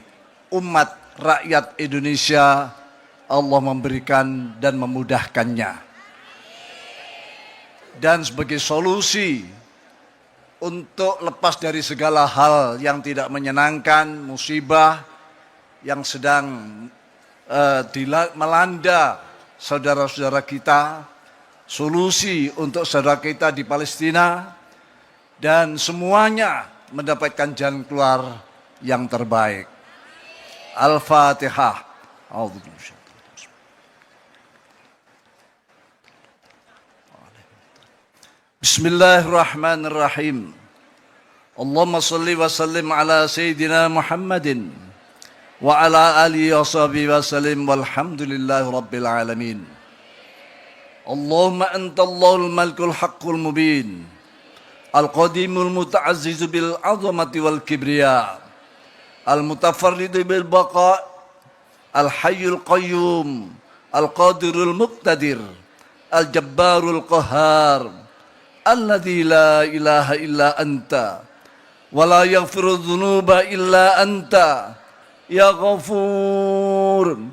umat rakyat Indonesia, Allah memberikan dan memudahkannya. Dan sebagai solusi untuk lepas dari segala hal yang tidak menyenangkan, musibah yang sedang melanda saudara-saudara kita, solusi untuk saudara kita di Palestina, dan semuanya mendapatkan jalan keluar yang terbaik. Al-Fatihah. Bismillahirrahmanirrahim. Allahumma salli wa sallim ala Sayyidina Muhammadin wa ala alihi wa sahbihi wa sallim walhamdulillahi rabbil alamin. Allahumma anta Allahul malikul haqqul mubin, al-qadimul muta'azzizu bil azamati wal kibriya, al-mutafarridu bil baqa, al-hayyul qayyum, al-qadirul muqtadir, al-jabbarul qahhar, alladzi la ilaha illa anta wa la yaghfiru dhunuba illa anta, ya ghafur,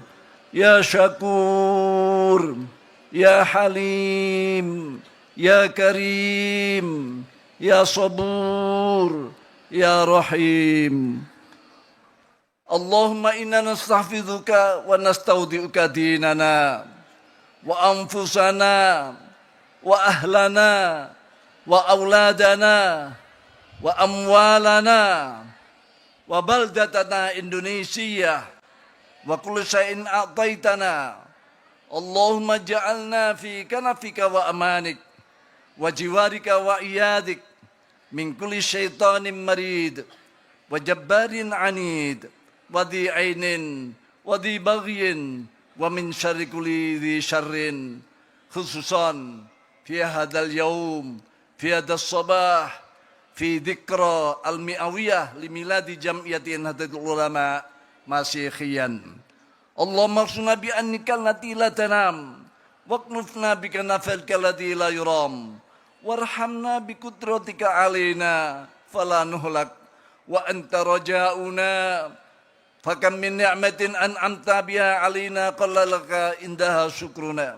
ya syakur, ya halim, ya karim, ya sabur, ya rahim. Allahumma inna nastahfizuka wa nastaudi'uka dinana wa anfusana wa ahlana wa auladana wa amwalana wa baldatana Indonesia wa kullu syai'in a'taitana. Allahumma ja'alna fi kanafika wa amanik wa jiwarika wa iyadik min kulli syaitanin marid wa jabbarin anid wa dhi ainin wa dhi baghyin wa min syarri kulli dhi syarrin, khususan fi hadal yaum, fi hadas sabah, fi dhikra al-mi'awiyah li miladi jam'iyati Nahdlatul Ulama Masyihiyan. Allahumma arsulna bi annika allati la tanam waqnufna bi kanafilka allati la yuram warhamna bi qudratika alaina fala nuhlak wa anta raja'una fakam min ni'matin an'amta biha alaina qallalaka indaha syukruna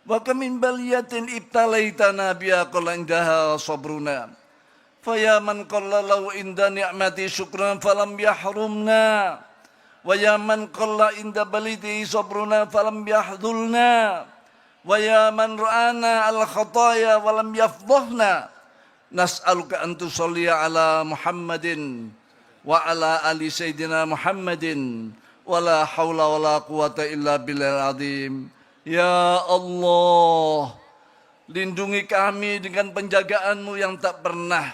wa kam min baliyatin ibtalaitana biha qalla indaha sabruna faya man qallalau inda ni'mati syukran falam yahrumna wa ya man qalla inda baliti sabruna falam yahdhulna wa ya man ra'ana al khataya walam yafdhahna nas'aluka an tusalli ala Muhammadin wa ala ali sayyidina Muhammadin wa la haula wa la quwata illa billahil azim. Ya Allah, lindungi kami dengan penjagaan-Mu yang tak pernah,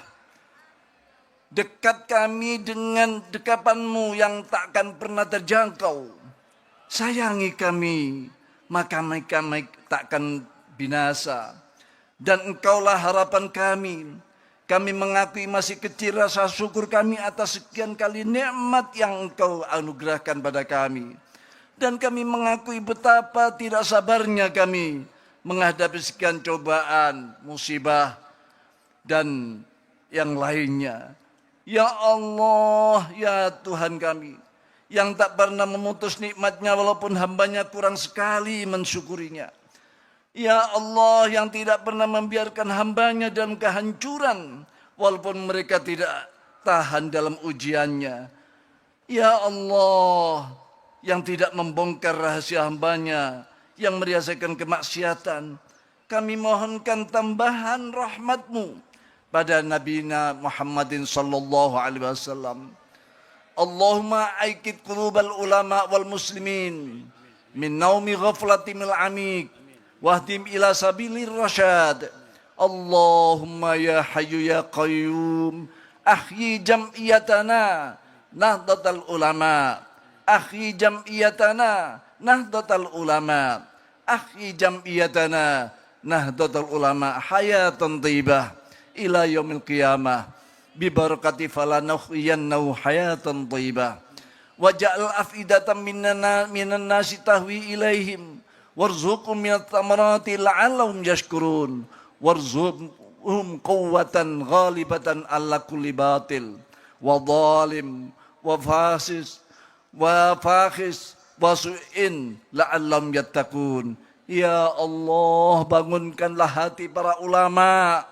dekat kami dengan dekapan-Mu yang tak akan pernah terjangkau. Sayangi kami, maka kami tak akan binasa. Dan Engkaulah harapan kami. Kami mengakui masih kecil rasa syukur kami atas sekian kali nikmat yang Engkau anugerahkan pada kami. Dan kami mengakui betapa tidak sabarnya kami menghadapi sekian cobaan, musibah, dan yang lainnya. Ya Allah, ya Tuhan kami, yang tak pernah memutus nikmat-Nya walaupun hamba-Nya kurang sekali mensyukurinya. Ya Allah, yang tidak pernah membiarkan hamba-Nya dalam kehancuran walaupun mereka tidak tahan dalam ujiannya. Ya Allah, yang tidak membongkar rahasia hamba-Nya yang merasakan kemaksiatan. Kami mohonkan tambahan rahmat-Mu pada Nabi Muhammadin sallallahu alaihi wasallam. Allahumma aikid qulubal ulama wal muslimin min naumi ghaflatimil amik wahdim ila sabilir rasyad. Allahumma ya hayyu ya qayyum ahyi jam'iyatana Nahdlatul Ulama, ahyi jam'iyatana Nahdlatul Ulama, ahyi jam'iyatana Nahdlatul Ulama hayatan thayyibah ila yaumil qiyamah bi barakati falanuhyiyannahu hayatan thayyibah waj'al afidatan minan nasi tahwi ilaihim warzuqhum minat thamarati la'allahum yashkurun warzuqhum quwwatan ghalibatan ala kulli batil wa dhalim wa fasis wa fakhis wa su'in la'allahum yattaqun. Ya Allah, bangunkanlah hati para ulama,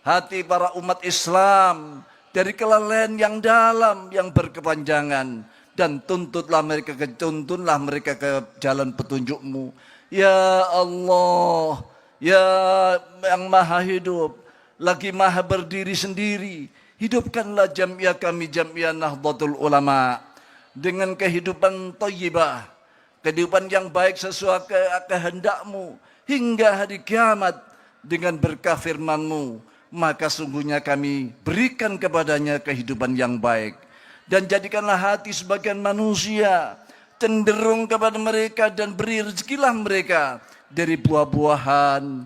hati para umat Islam dari kelalaian yang dalam, yang berkepanjangan, dan tuntunlah mereka ke jalan petunjuk-Mu. Ya Allah, ya yang maha hidup, lagi maha berdiri sendiri, hidupkanlah jamiah kami, jamiah Nahdlatul Ulama dengan kehidupan thayyibah, kehidupan yang baik sesuai kehendak-Mu hingga hari kiamat dengan berkah firman-Mu. Maka sungguhnya kami berikan kepadanya kehidupan yang baik. Dan jadikanlah hati sebagian manusia cenderung kepada mereka dan beri rezekilah mereka dari buah-buahan,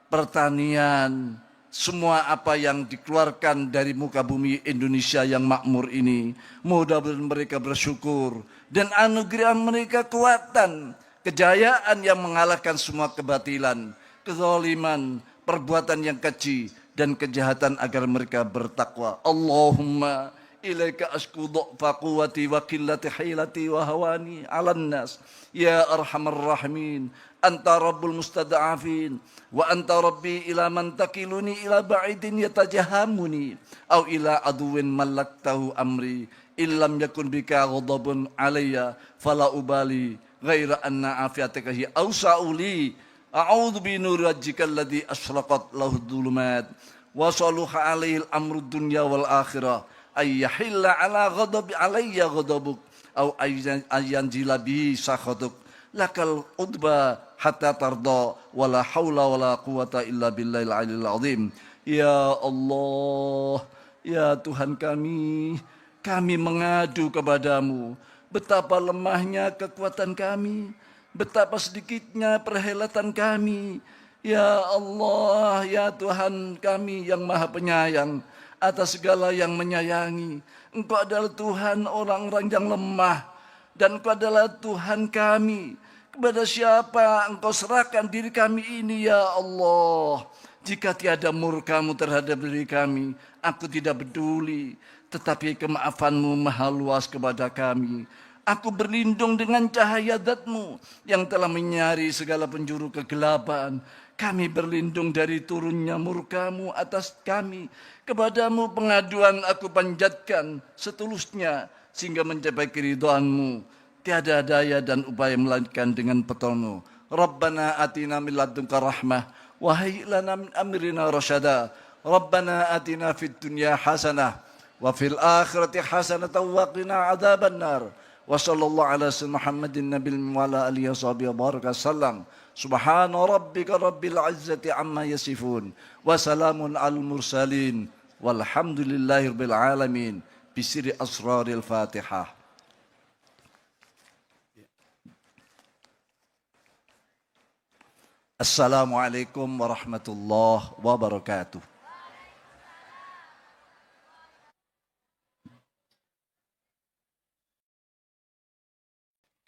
pertanian, semua apa yang dikeluarkan dari muka bumi Indonesia yang makmur ini. Mudah-mudahan mereka bersyukur dan anugerah mereka kekuatan, kejayaan yang mengalahkan semua kebatilan, kezaliman, perbuatan yang keji dan kejahatan agar mereka bertakwa. Allahumma ilaika asku dha'fa quwwati wa qillati hilati wa hawani 'alan nas ya arhamar rahimin anta rabbul mustada'afin wa anta rabbi ila man takiluni ila ba'idin yatajahamuni au ila aduwin malaktahu amri illam yakun bika ghadabun alayya fala ubali ghaira anna afiatika hi awsa'uli a'udzu bi nuri wajhika alladhi asraqat lahu dhulumat wa saluha alaihi al-amru dunya wal akhirah ay yahilla ala ghadabi alayya ghadabuk au ayyanjila bi sakhatuk lakal udba hatta tarda wala haula wala quwata illa billahil aliyil azim. Ya Allah, ya Tuhan kami mengadu kepadamu betapa lemahnya kekuatan kami, betapa sedikitnya perhelatan kami. Ya Allah, ya Tuhan kami yang maha penyayang atas segala yang menyayangi. Engkau adalah Tuhan orang-orang yang lemah, dan Engkau adalah Tuhan kami. Kepada siapa Engkau serahkan diri kami ini, ya Allah. Jika tiada murka-Mu terhadap diri kami, aku tidak peduli. Tetapi kemaafanmu maha luas kepada kami. Aku berlindung dengan cahaya zat-Mu yang telah menyinari segala penjuru kegelapan. Kami berlindung dari turunnya murka-Mu atas kami. Kepadamu pengaduan aku panjatkan setulusnya sehingga mencapai keridhaan-Mu. Tiada daya dan upaya melainkan dengan petolmu. Rabbana atina min ladunka rahmah wa hayyi lana min amrina rasyada. Rabbana atina fid dunya hasanah wa fil akhirati hasanah wa qina adzaban nar. Wa sallallahu ala sayyidina Muhammadin nabiyil wa ala alihi washabihi baraka sallam. Subhana rabbika rabbil izzati amma yasifun wa salamun al mursalin walhamdulillahi rabbil alamin bisiri asraril Fatihah. Assalamualaikum warahmatullahi wabarakatuh.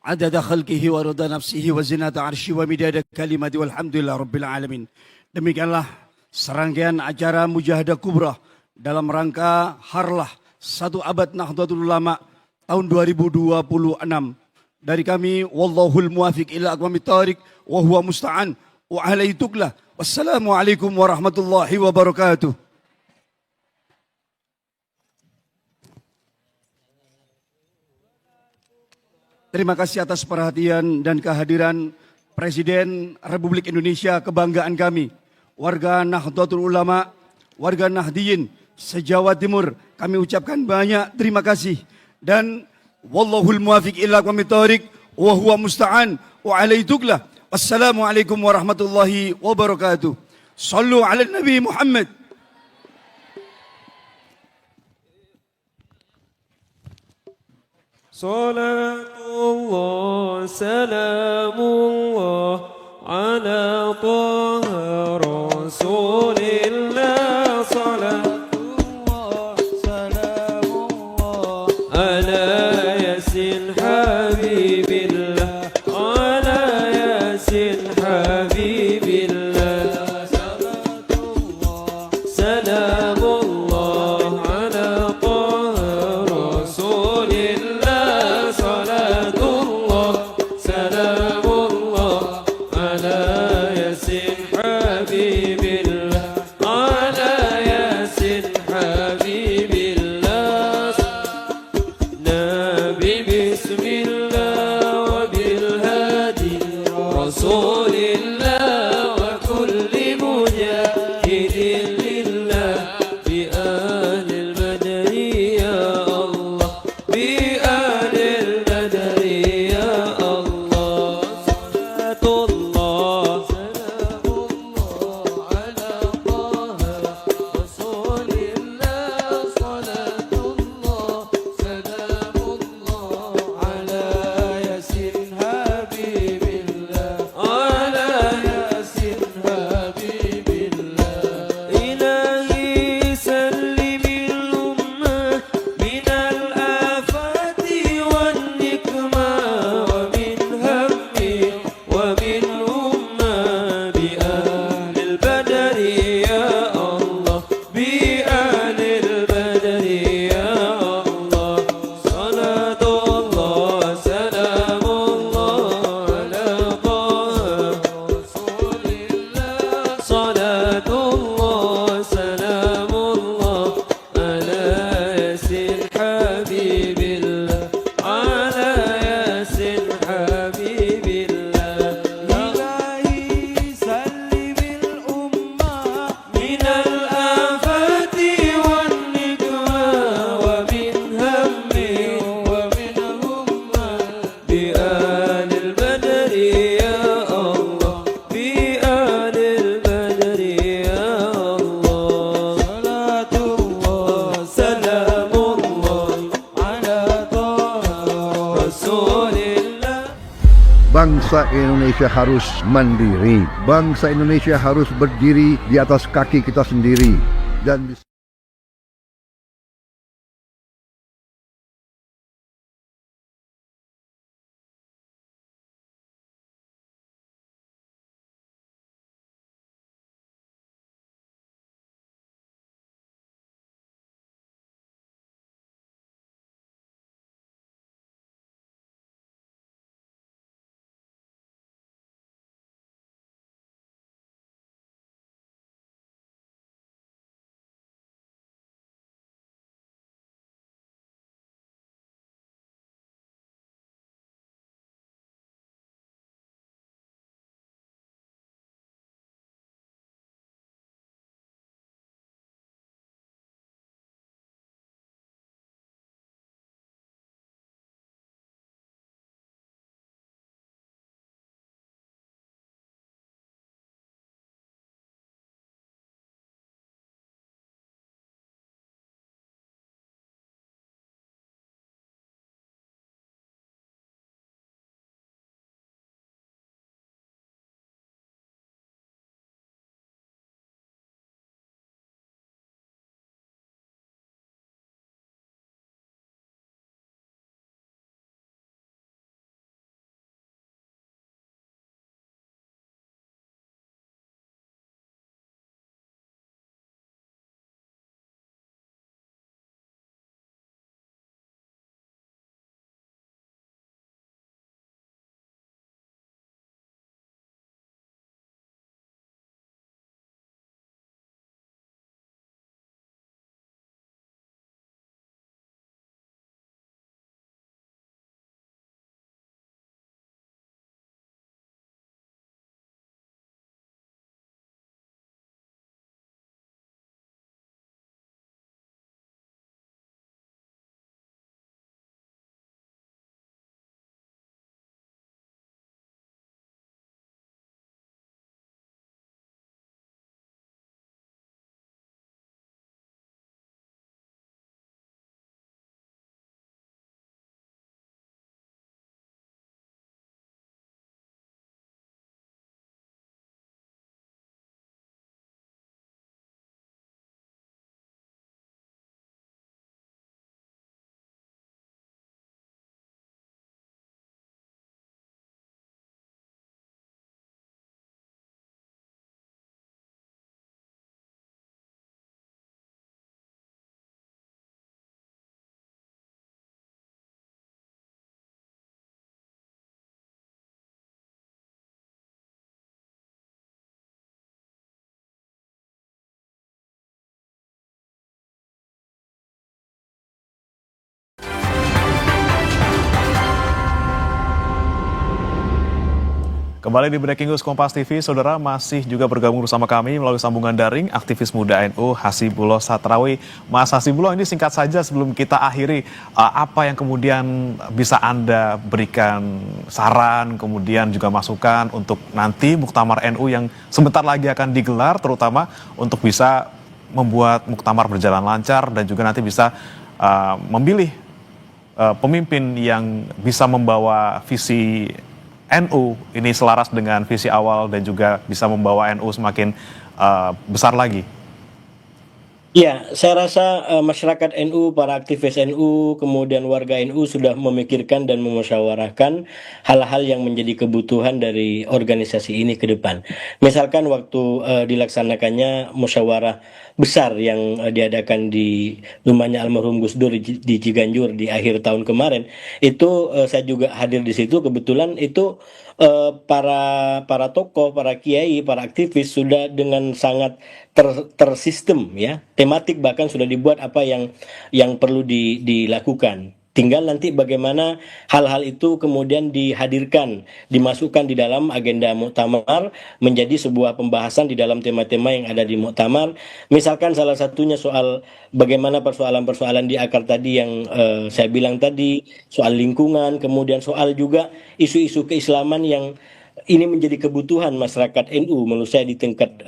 Adada khalqihi wa rida nafsihi wa zinata arsyi wa midada kalimati walhamdulillah rabbil alamin. Demikianlah serangkaian acara Mujahadah Kubra dalam rangka Harlah 1 abad Nahdlatul Ulama tahun 2026. Dari kami, wallahul muwafiq ila aqwamit thariq wa huwa musta'an wa alaihi tuklah. Wassalamualaikum warahmatullahi wabarakatuh. Terima kasih atas perhatian dan kehadiran Presiden Republik Indonesia, kebanggaan kami, warga Nahdlatul Ulama, warga Nahdiyin se-Jawa Timur. Kami ucapkan banyak terima kasih dan wallahul muwafiq ila aqwamit thariq wa huwa musta'an wa alaihi tuklah. Wassalamualaikum warahmatullahi wabarakatuh. Sallu ala Nabi Muhammad. Salatullah, salamullah على طه رسول الله صلاة الله سلام الله على ياسين حبيب الله على ياسين حبيب الله صلاة الله سلام الله على طه رسول الله صلاة الله سلام الله على ياسين حبيب الله على ياسين حبيب الله نبي بسم الله وبالهادي رسول الله وكل مجاهد لله بآل البدر يا الله بآل البدر يا الله صلاة الله سلام الله على طه رسول الله صلاة الله سلام الله على ياسين حبيب الله على ياسين حبيب الله إلهي سلم الأمة من الآفات والنكمة ومن هم ومن أمة بآل البدر يا الله بآل البدر يا الله صلاة الله سلام الله على طه رسول الله صلاة الله سلام الله على ياسين حبيب الله على ياسين حبيب الله إلهي سلم الأمة من الآفات والنكمة ومن هم ومن همة بآل البدر يا الله بآل البدر يا الله صلاة الله سلام الله على طه رسول الله Bangsa Indonesia harus mandiri. Bangsa Indonesia harus berdiri di atas kaki kita sendiri dan Kembali di Breaking News Kompas TV, saudara masih juga bergabung bersama kami melalui sambungan daring aktivis muda NU Hasibullah Satrawi. Mas Hasibullah, ini singkat saja sebelum kita akhiri, apa yang kemudian bisa Anda berikan saran, kemudian juga masukan untuk nanti Muktamar NU yang sebentar lagi akan digelar, terutama untuk bisa membuat Muktamar berjalan lancar dan juga nanti bisa memilih pemimpin yang bisa membawa visi NU ini selaras dengan visi awal dan juga bisa membawa NU semakin besar lagi? Ya, saya rasa masyarakat NU, para aktivis NU, kemudian warga NU sudah memikirkan dan memusyawarahkan hal-hal yang menjadi kebutuhan dari organisasi ini ke depan. Misalkan waktu dilaksanakannya musyawarah besar yang diadakan di rumahnya almarhum Gus Dur di Ciganjur di akhir tahun kemarin, itu saya juga hadir di situ. Kebetulan itu para tokoh, para kiai, para aktivis sudah dengan sangat tersistem ya, tematik bahkan sudah dibuat apa yang perlu dilakukan. Tinggal nanti bagaimana hal-hal itu kemudian dihadirkan, dimasukkan di dalam agenda muktamar menjadi sebuah pembahasan di dalam tema-tema yang ada di muktamar. Misalkan salah satunya soal bagaimana persoalan-persoalan di akar tadi yang saya bilang tadi, soal lingkungan, kemudian soal juga isu-isu keislaman yang ini menjadi kebutuhan masyarakat NU menurut saya di tingkat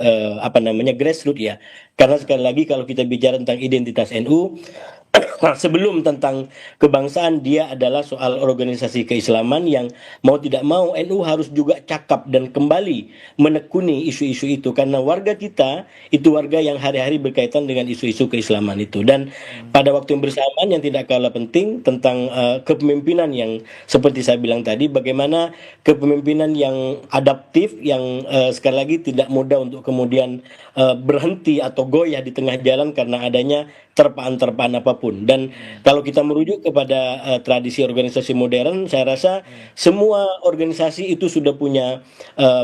grassroots ya. Karena sekali lagi kalau kita bicara tentang identitas NU, sebelum tentang kebangsaan, dia adalah soal organisasi keislaman yang mau tidak mau NU harus juga cakap dan kembali menekuni isu-isu itu, karena warga kita itu warga yang hari-hari berkaitan dengan isu-isu keislaman itu. Dan pada waktu yang bersamaan yang tidak kalah penting tentang kepemimpinan yang seperti saya bilang tadi, bagaimana kepemimpinan yang adaptif, yang sekali lagi tidak mudah untuk kemudian berhenti atau goyah di tengah jalan karena adanya terpaan-terpaan apapun. Dan kalau kita merujuk kepada tradisi organisasi modern, saya rasa semua organisasi itu sudah punya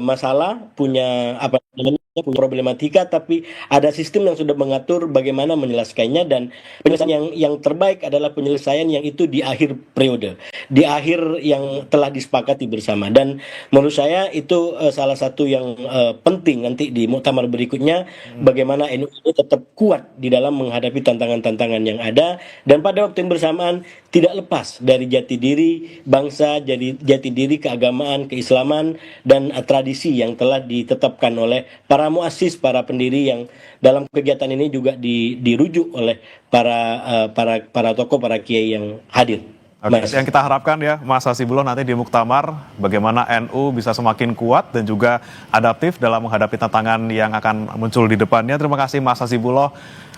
masalah, punya punya problematika, tapi ada sistem yang sudah mengatur bagaimana menyelesaikannya, dan penyelesaian yang terbaik adalah penyelesaian yang itu di akhir periode, di akhir yang telah disepakati bersama. Dan menurut saya itu salah satu yang penting nanti di muktamar berikutnya, bagaimana NU ini tetap kuat di dalam menghadapi tantangan-tantangan yang ada, dan pada waktu yang bersamaan tidak lepas dari jati diri bangsa, jadi jati diri keagamaan, keislaman, dan tradisi yang telah ditetapkan oleh para muassis, para pendiri yang dalam kegiatan ini juga dirujuk oleh para tokoh, para kiai yang hadir. Oke, yang kita harapkan ya Mas Hasibullah nanti di Muktamar, bagaimana NU bisa semakin kuat dan juga adaptif dalam menghadapi tantangan yang akan muncul di depannya. Terima kasih Mas Hasibullah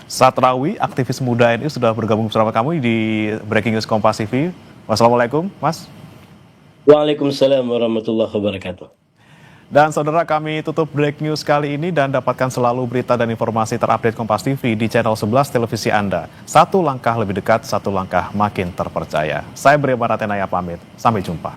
Satrawi, aktivis muda NU, sudah bergabung bersama kami di Breaking News Kompas TV. Wassalamualaikum Mas. Waalaikumsalam warahmatullahi wabarakatuh. Dan saudara, kami tutup Break News kali ini, dan dapatkan selalu berita dan informasi terupdate Kompas TV di channel 11 televisi Anda. Satu langkah lebih dekat, satu langkah makin terpercaya. Saya Bria Maratenaya pamit, sampai jumpa.